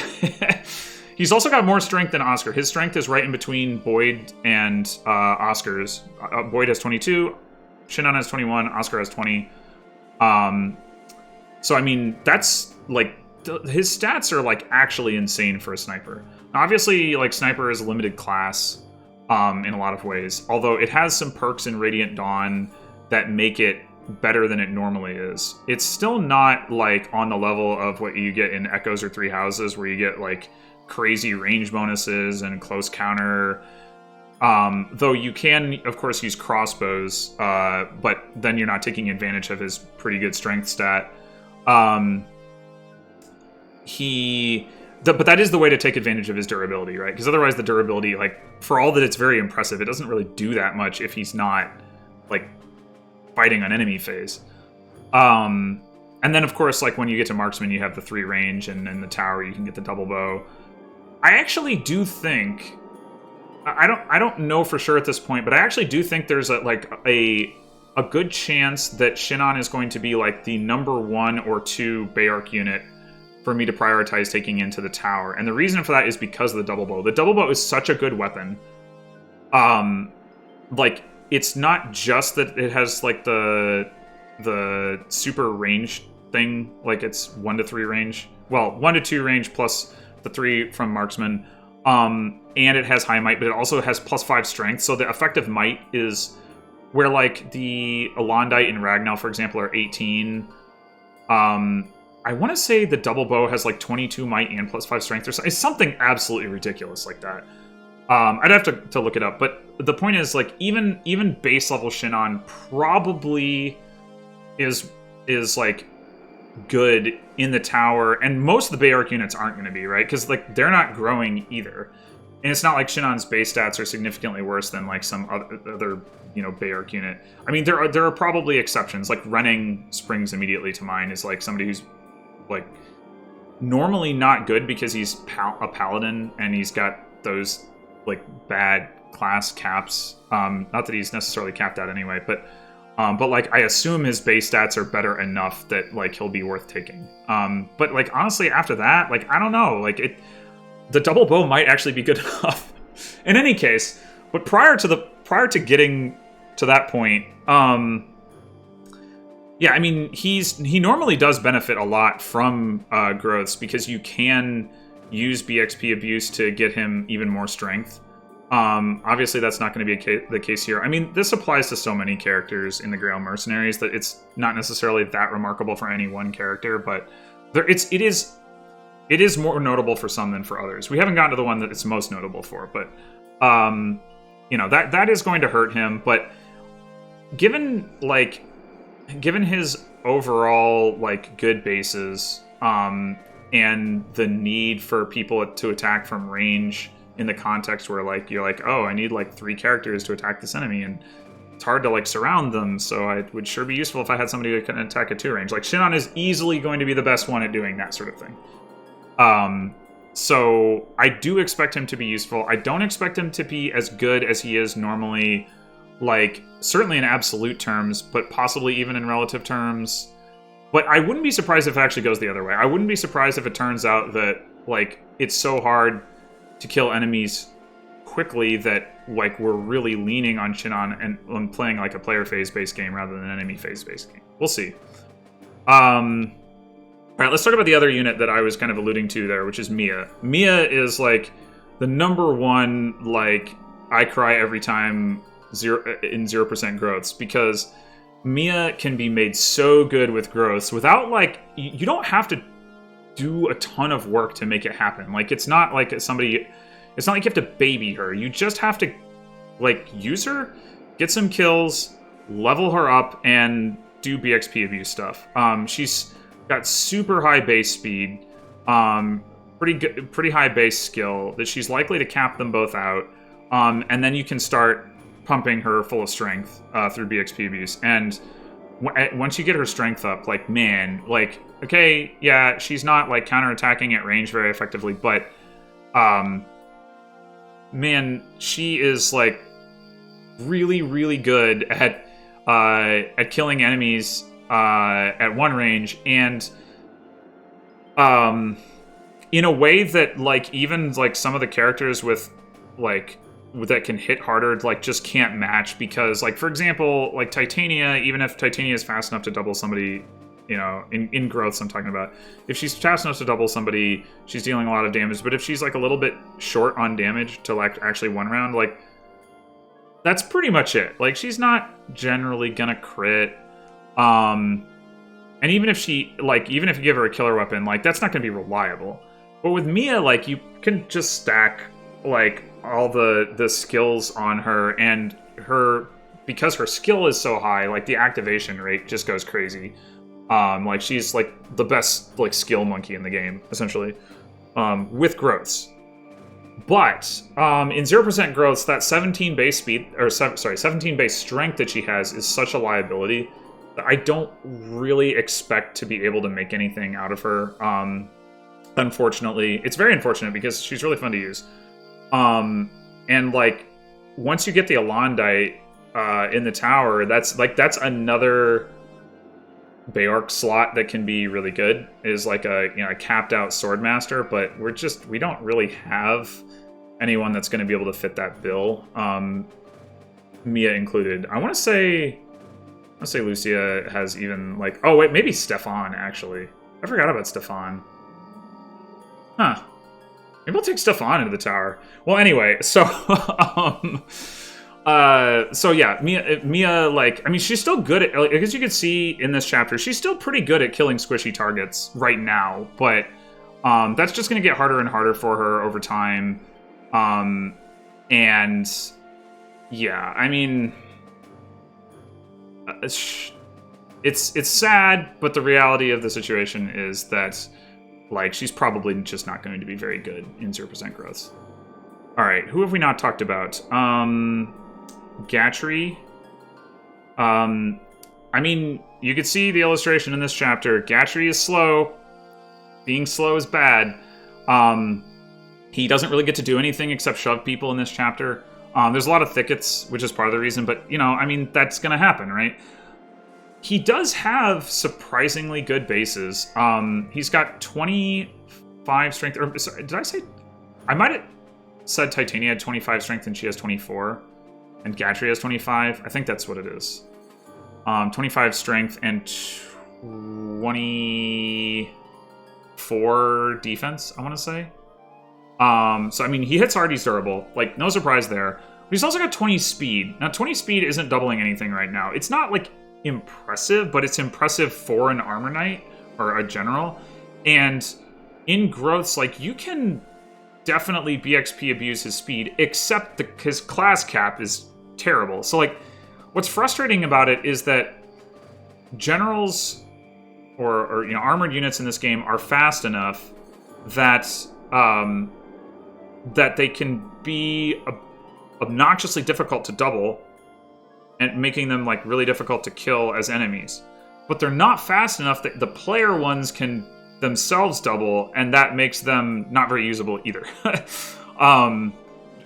he's also got more strength than Oscar. His strength is right in between Boyd and Oscar's. Boyd has 22, Shinon has 21, Oscar has 20. So, I mean, that's, like, his stats are, like, actually insane for a sniper. Now, obviously, like, sniper is a limited class in a lot of ways, although it has some perks in Radiant Dawn that make it better than it normally is. It's still not, like, on the level of what you get in Echoes or Three Houses, where you get, like, crazy range bonuses and close counter. Though you can, of course, use crossbows, but then you're not taking advantage of his pretty good strength stat. But that is the way to take advantage of his durability, right? Because otherwise the durability, like, for all that it's very impressive, it doesn't really do that much if he's not, like, fighting on enemy phase. And then, of course, like, when you get to marksman, you have the 3 range, and in the tower you can get the double bow. I actually do think, I don't know for sure at this point, but I actually do think there's a good chance that Shinon is going to be, like, the number 1 or 2 Bayark unit for me to prioritize taking into the tower. And the reason for that is because of the double bow. The double bow is such a good weapon. Like, it's not just that it has, like, the super range thing. Like, it's 1 to 3 range. Well, 1 to 2 range plus the 3 from Marksman. And it has high might, but it also has +5 strength. So the effective might is where, like, the Elondite and Ragnar, for example, are 18. I want to say the double bow has, like, 22 might and +5 strength. It's something absolutely ridiculous like that. I'd have to look it up. But the point is, like, even base level Shinon probably is like, good in the tower, and most of the Bayark units aren't going to be, right? Because, like, they're not growing either, and it's not like Shinon's base stats are significantly worse than, like, some other you know, Bayark unit. I mean, there are probably exceptions. Like, Renning springs immediately to mind is, like, somebody who's, like, normally not good because he's a paladin and he's got those, like, bad class caps. Not that he's necessarily capped out anyway, but like, I assume his base stats are better enough that, like, he'll be worth taking. But, like, honestly, after that, like, I don't know. Like, the double bow might actually be good enough. In any case, but prior to getting to that point, yeah, I mean, he normally does benefit a lot from growths because you can use BXP abuse to get him even more strength. Obviously, that's not going to be the case here. I mean, this applies to so many characters in the Grail Mercenaries that it's not necessarily that remarkable for any one character, but it is more notable for some than for others. We haven't gotten to the one that it's most notable for, but you know, that is going to hurt him. But given his overall, like, good bases, and the need for people to attack from range in the context where, like, you're like, oh, I need, like, 3 characters to attack this enemy, and it's hard to, like, surround them, so it would sure be useful if I had somebody who can attack at 2 range. Like, Shinon is easily going to be the best one at doing that sort of thing. So I do expect him to be useful. I don't expect him to be as good as he is normally, like, certainly in absolute terms, but possibly even in relative terms. But I wouldn't be surprised if it actually goes the other way. I wouldn't be surprised if it turns out that, like, it's so hard to kill enemies quickly that, like, we're really leaning on Shinon and on playing, like, a player phase-based game rather than an enemy phase-based game. We'll see. Alright, let's talk about the other unit that I was kind of alluding to there, which is Mia. Mia is, like, the #1, like, I cry every time in 0% growths, because Mia can be made so good with growths without, like, you don't have to do a ton of work to make it happen. Like, it's not like it's not like you have to baby her. You just have to, like, use her, get some kills, level her up, and do BXP abuse stuff. She's got super high base speed, pretty high base skill that she's likely to cap them both out, and then you can start pumping her full of strength through BXP abuse. And once you get her strength up, like, man, like, okay, yeah, she's not, like, counterattacking at range very effectively, but man, she is, like, really, really good at killing enemies at 1 range, and in a way that, like, even, like, some of the characters with, like, that can hit harder, like, just can't match. Because, like, for example, like, Titania, even if Titania is fast enough to double somebody, you know, in growths I'm talking about, if she's fast enough to double somebody, she's dealing a lot of damage. But if she's, like, a little bit short on damage to, like, actually 1 round, like, that's pretty much it. Like, she's not generally gonna crit. And even if you give her a killer weapon, like, that's not gonna be reliable. But with Mia, like, can just stack, like, all the skills on her, and because her skill is so high, like, the activation rate just goes crazy. Like, she's, like, the best, like, skill monkey in the game, essentially, with growths. But in 0% growths, that 17 base speed, or 17 base strength that she has is such a liability that I don't really expect to be able to make anything out of her. Unfortunately, it's very unfortunate because she's really fun to use. And, like, once you get the Elondite in the tower, that's another Bayark slot that can be really good, is like a capped out Swordmaster, but we don't really have anyone that's going to be able to fit that bill, Mia included. I want to say I'll say Lucia has even, like... Oh, wait, maybe Stefan, actually. I forgot about Stefan. Huh. Maybe I'll take Stefan into the tower. Well, anyway, so... so yeah, Mia, like... I mean, she's still good at... Like, as you can see in this chapter, she's still pretty good at killing squishy targets right now. But that's just going to get harder and harder for her over time. And... Yeah, I mean... It's sad, but the reality of the situation is that, like, she's probably just not going to be very good in 0% growths. Alright, who have we not talked about? Gatry. I mean, you could see the illustration in this chapter. Gatry is slow. Being slow is bad. He doesn't really get to do anything except shove people in this chapter. There's a lot of thickets, which is part of the reason, but, you know, I mean, that's going to happen, right? He does have surprisingly good bases. He's got 25 strength, or sorry, did I say? I might have said Titania had 25 strength and she has 24, and Gatry has 25. I think that's what it is. 25 strength and 24 defense, I want to say. So, I mean, he hits hard, he's durable. Like, no surprise there. But he's also got 20 speed. Now, 20 speed isn't doubling anything right now. It's not, like, impressive, but it's impressive for an armor knight or a general. And in growths, like, you can definitely BXP abuse his speed, except his class cap is terrible. So, like, what's frustrating about it is that generals or you know, armored units in this game are fast enough that... that they can be obnoxiously difficult to double and making them, like, really difficult to kill as enemies. But they're not fast enough that the player ones can themselves double, and that makes them not very usable either.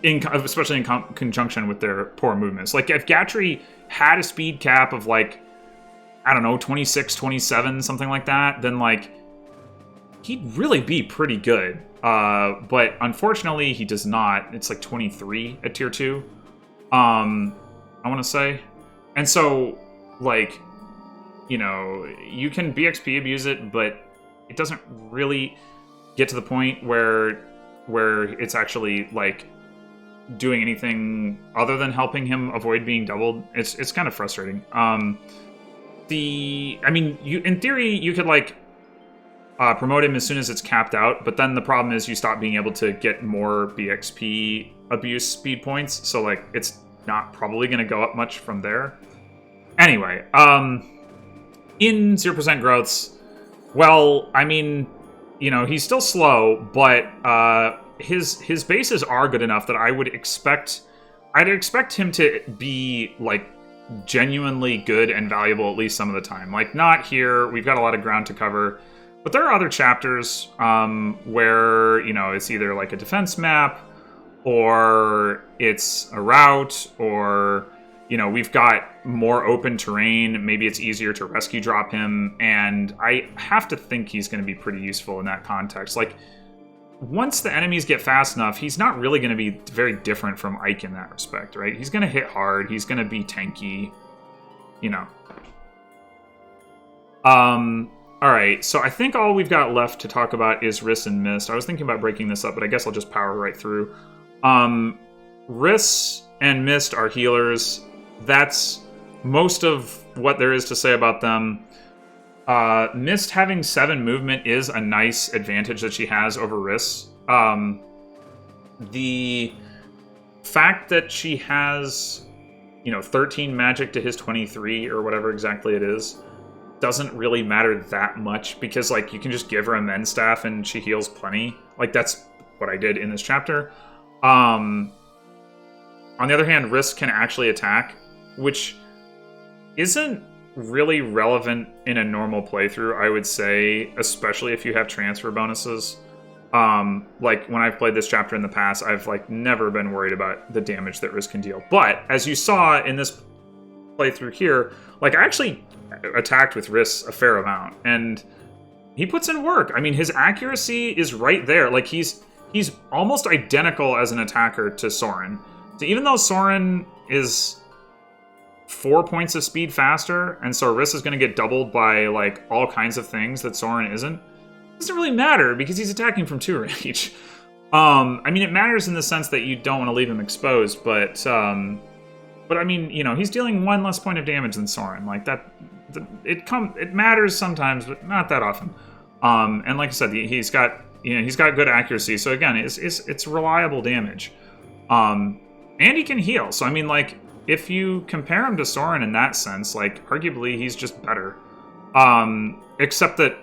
Especially in conjunction with their poor movements. Like, if Gatry had a speed cap of, like, I don't know, 26, 27, something like that, then, like, he'd really be pretty good. But unfortunately, he does not. It's like 23 at tier 2. I want to say. And so, like, you know, you can BXP abuse it, but it doesn't really get to the point where it's actually, like, doing anything other than helping him avoid being doubled. It's kind of frustrating. I mean, in theory, you could, like, promote him as soon as it's capped out, but then the problem is you stop being able to get more BXP abuse speed points, so, like, it's not probably going to go up much from there. Anyway, in 0% growths, well, I mean, you know, he's still slow, but his bases are good enough that I'd expect him to be, like, genuinely good and valuable at least some of the time. Like, not here, we've got a lot of ground to cover. But there are other chapters where, you know, it's either like a defense map or it's a route or, you know, we've got more open terrain. Maybe it's easier to rescue drop him. And I have to think he's going to be pretty useful in that context. Like, once the enemies get fast enough, he's not really going to be very different from Ike in that respect, right? He's going to hit hard. He's going to be tanky, you know. Alright, so I think all we've got left to talk about is Riss and Mist. I was thinking about breaking this up, but I guess I'll just power right through. Riss and Mist are healers. That's most of what there is to say about them. Mist having 7 movement is a nice advantage that she has over Riss. The fact that she has, you know, 13 magic to his 23 or whatever exactly it is, doesn't really matter that much because, like, you can just give her a Mend Staff and she heals plenty. Like, that's what I did in this chapter. On the other hand, Riss can actually attack, which isn't really relevant in a normal playthrough, I would say, especially if you have transfer bonuses. Like, when I've played this chapter in the past, I've, like, never been worried about the damage that Riss can deal. But, as you saw in this playthrough here, like, I actually attacked with Riss a fair amount, and he puts in work. I mean, his accuracy is right there. Like, he's almost identical as an attacker to Soren. So even though Soren is 4 points of speed faster, and so Riss is going to get doubled by, like, all kinds of things that Soren isn't. It doesn't really matter, because he's attacking from 2 range. I mean, it matters in the sense that you don't want to leave him exposed, but I mean, you know, he's dealing 1 less point of damage than Soren. Like, that, it matters sometimes, but not that often. And like I said, he's got good accuracy, so again, it's reliable damage. And he can heal, so I mean, like, if you compare him to Soren in that sense, like, arguably he's just better. Except that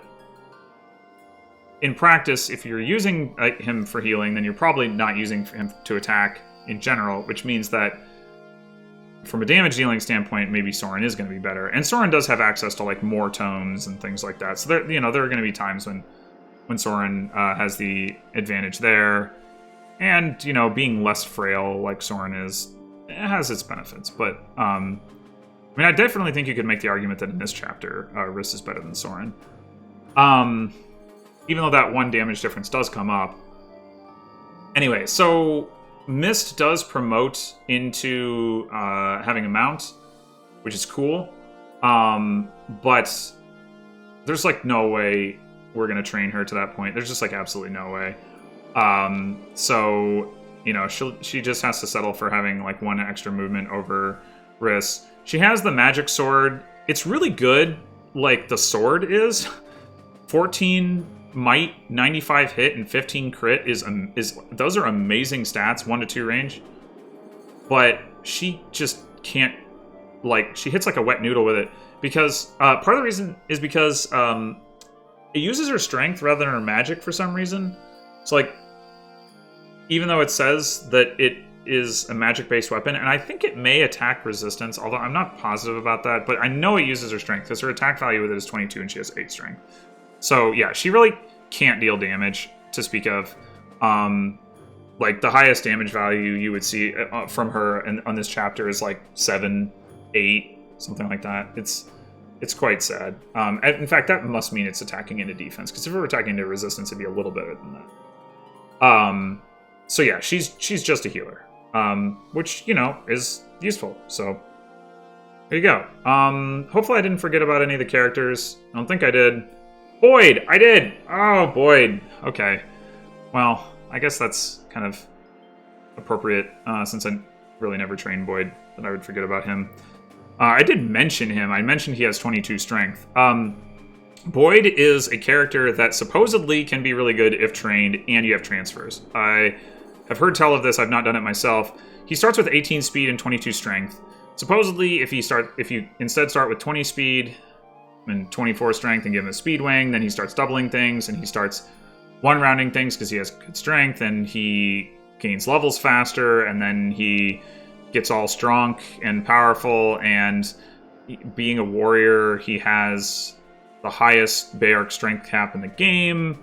in practice, if you're using him for healing, then you're probably not using him to attack in general, which means that from a damage dealing standpoint, maybe Soren is going to be better. And Soren does have access to, like, more tomes and things like that. So there are going to be times when Soren has the advantage there. And, you know, being less frail like Soren is, it has its benefits. But, I mean, I definitely think you could make the argument that in this chapter, Riss is better than Soren. Even though that 1 damage difference does come up. Anyway, so Mist does promote into having a mount, which is cool. But there's, like, no way we're going to train her to that point. There's just, like, absolutely no way. So, you know, she just has to settle for having, like, 1 extra movement over Riss. She has the magic sword. It's really good, like the sword is. 14 might, 95 hit, and 15 crit is those are amazing stats, 1 to 2 range. But she just can't, like, she hits like a wet noodle with it. Because, part of the reason is because, it uses her strength rather than her magic for some reason. So, like, even though it says that it is a magic-based weapon, and I think it may attack resistance, although I'm not positive about that, but I know it uses her strength, because her attack value with it is 22, and she has 8 strength. So, yeah, she really can't deal damage to speak of. Like, the highest damage value you would see from her on this chapter is, like, 7, 8, something like that. It's quite sad. In fact, that must mean it's attacking into defense, because if it were attacking into resistance, it'd be a little better than that. So yeah, she's just a healer, which, you know, is useful. So there you go. Hopefully I didn't forget about any of the characters. I don't think I did. Boyd! I did! Oh, Boyd. Okay. Well, I guess that's kind of appropriate, since I really never trained Boyd, that I would forget about him. I did mention him. I mentioned he has 22 strength. Boyd is a character that supposedly can be really good if trained and you have transfers. I have heard tell of this. I've not done it myself. He starts with 18 speed and 22 strength. Supposedly, if you instead start with 20 speed and 24 strength and give him a speed wing, then he starts doubling things and he starts one-rounding things because he has good strength, and he gains levels faster, and then he gets all strong and powerful, and being a warrior, he has the highest Bayark strength cap in the game,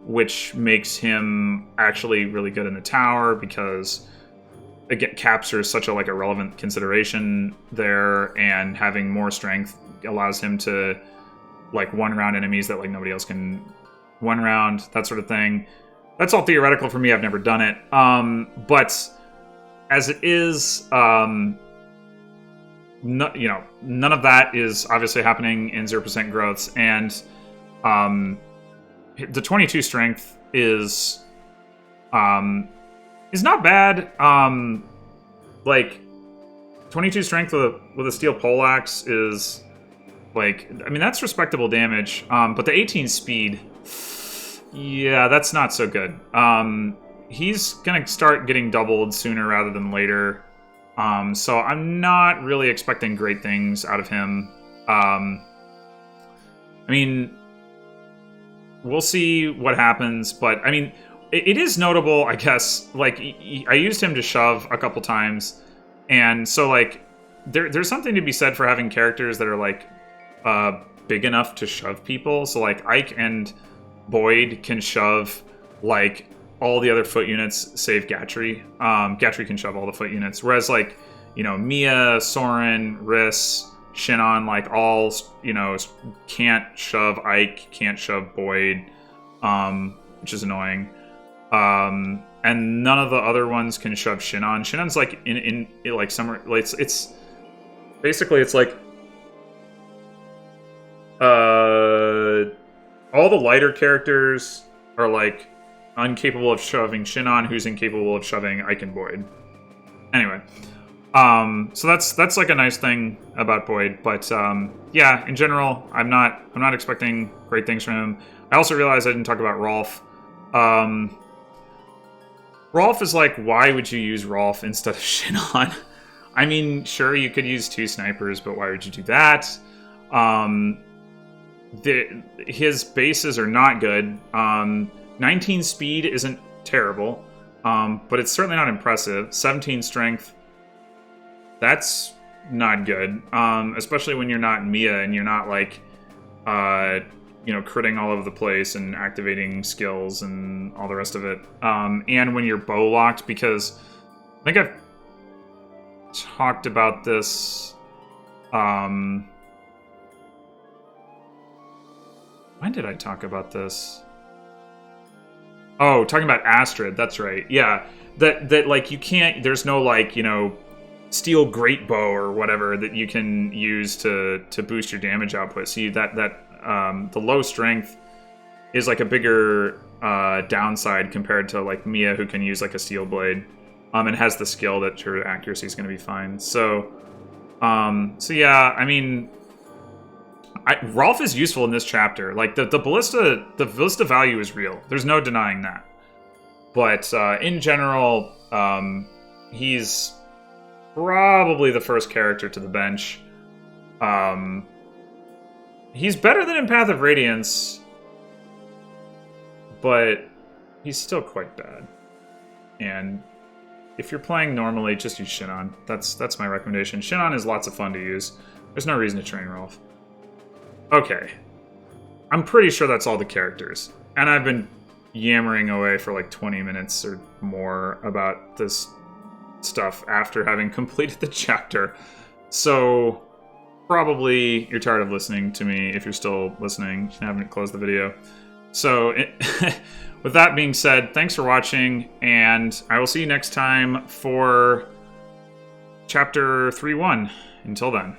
which makes him actually really good in the tower, because again, capture is such a relevant consideration there, and having more strength allows him to one-round enemies that nobody else can one-round, that sort of thing. That's all theoretical for me. I've never done it. But as it is, none of that is obviously happening in 0% growths, and the 22 strength is not bad. 22 strength with a steel poleaxe is that's respectable damage. But the 18 speed, yeah, that's not so good. He's gonna start getting doubled sooner rather than later. So I'm not really expecting great things out of him. We'll see what happens, but it is notable, I guess. I used him to shove a couple times, and so there's something to be said for having characters that are big enough to shove people. So Ike and Boyd can shove all the other foot units save Gatry. Gatry can shove all the foot units, whereas Mia, Soren, Riss, Shinon, all can't shove Ike, can't shove Boyd, which is annoying. And none of the other ones can shove Shinon. Shinon's in somewhere. Basically, it's like all the lighter characters are like incapable of shoving Shinon, who's incapable of shoving Ike Boyd. Anyway, so that's like a nice thing about Boyd, but yeah, in general, I'm not expecting great things from him. I also realized I didn't talk about Rolf. Rolf is like, why would you use Rolf instead of Shinon? I mean, sure, you could use 2 snipers, but why would you do that? His bases are not good. 19 speed isn't terrible, but it's certainly not impressive. 17 strength, that's not good, especially when you're not Mia and you're not like, critting all over the place and activating skills and all the rest of it. And when you're bow locked, because I think I've talked about this. When did I talk about this? Oh, talking about Astrid, that's right. Yeah, that like you can't. There's no like steel great bow or whatever that you can use to boost your damage output. See that the low strength is like a bigger downside compared to like Mia, who can use like a steel blade, and has the skill that her accuracy is going to be fine. So yeah, I mean, Rolf is useful in this chapter. Like the ballista value is real. There's no denying that. But in general, he's probably the first character to the bench. He's better than in Path of Radiance, but he's still quite bad. And if you're playing normally, just use Shinon. That's my recommendation. Shinon is lots of fun to use. There's no reason to train Rolf. Okay. I'm pretty sure that's all the characters. And I've been yammering away for like 20 minutes or more about this stuff after having completed the chapter. So probably you're tired of listening to me if you're still listening and haven't closed the video. So with that being said, thanks for watching, and I will see you next time for Chapter 3.1. Until then.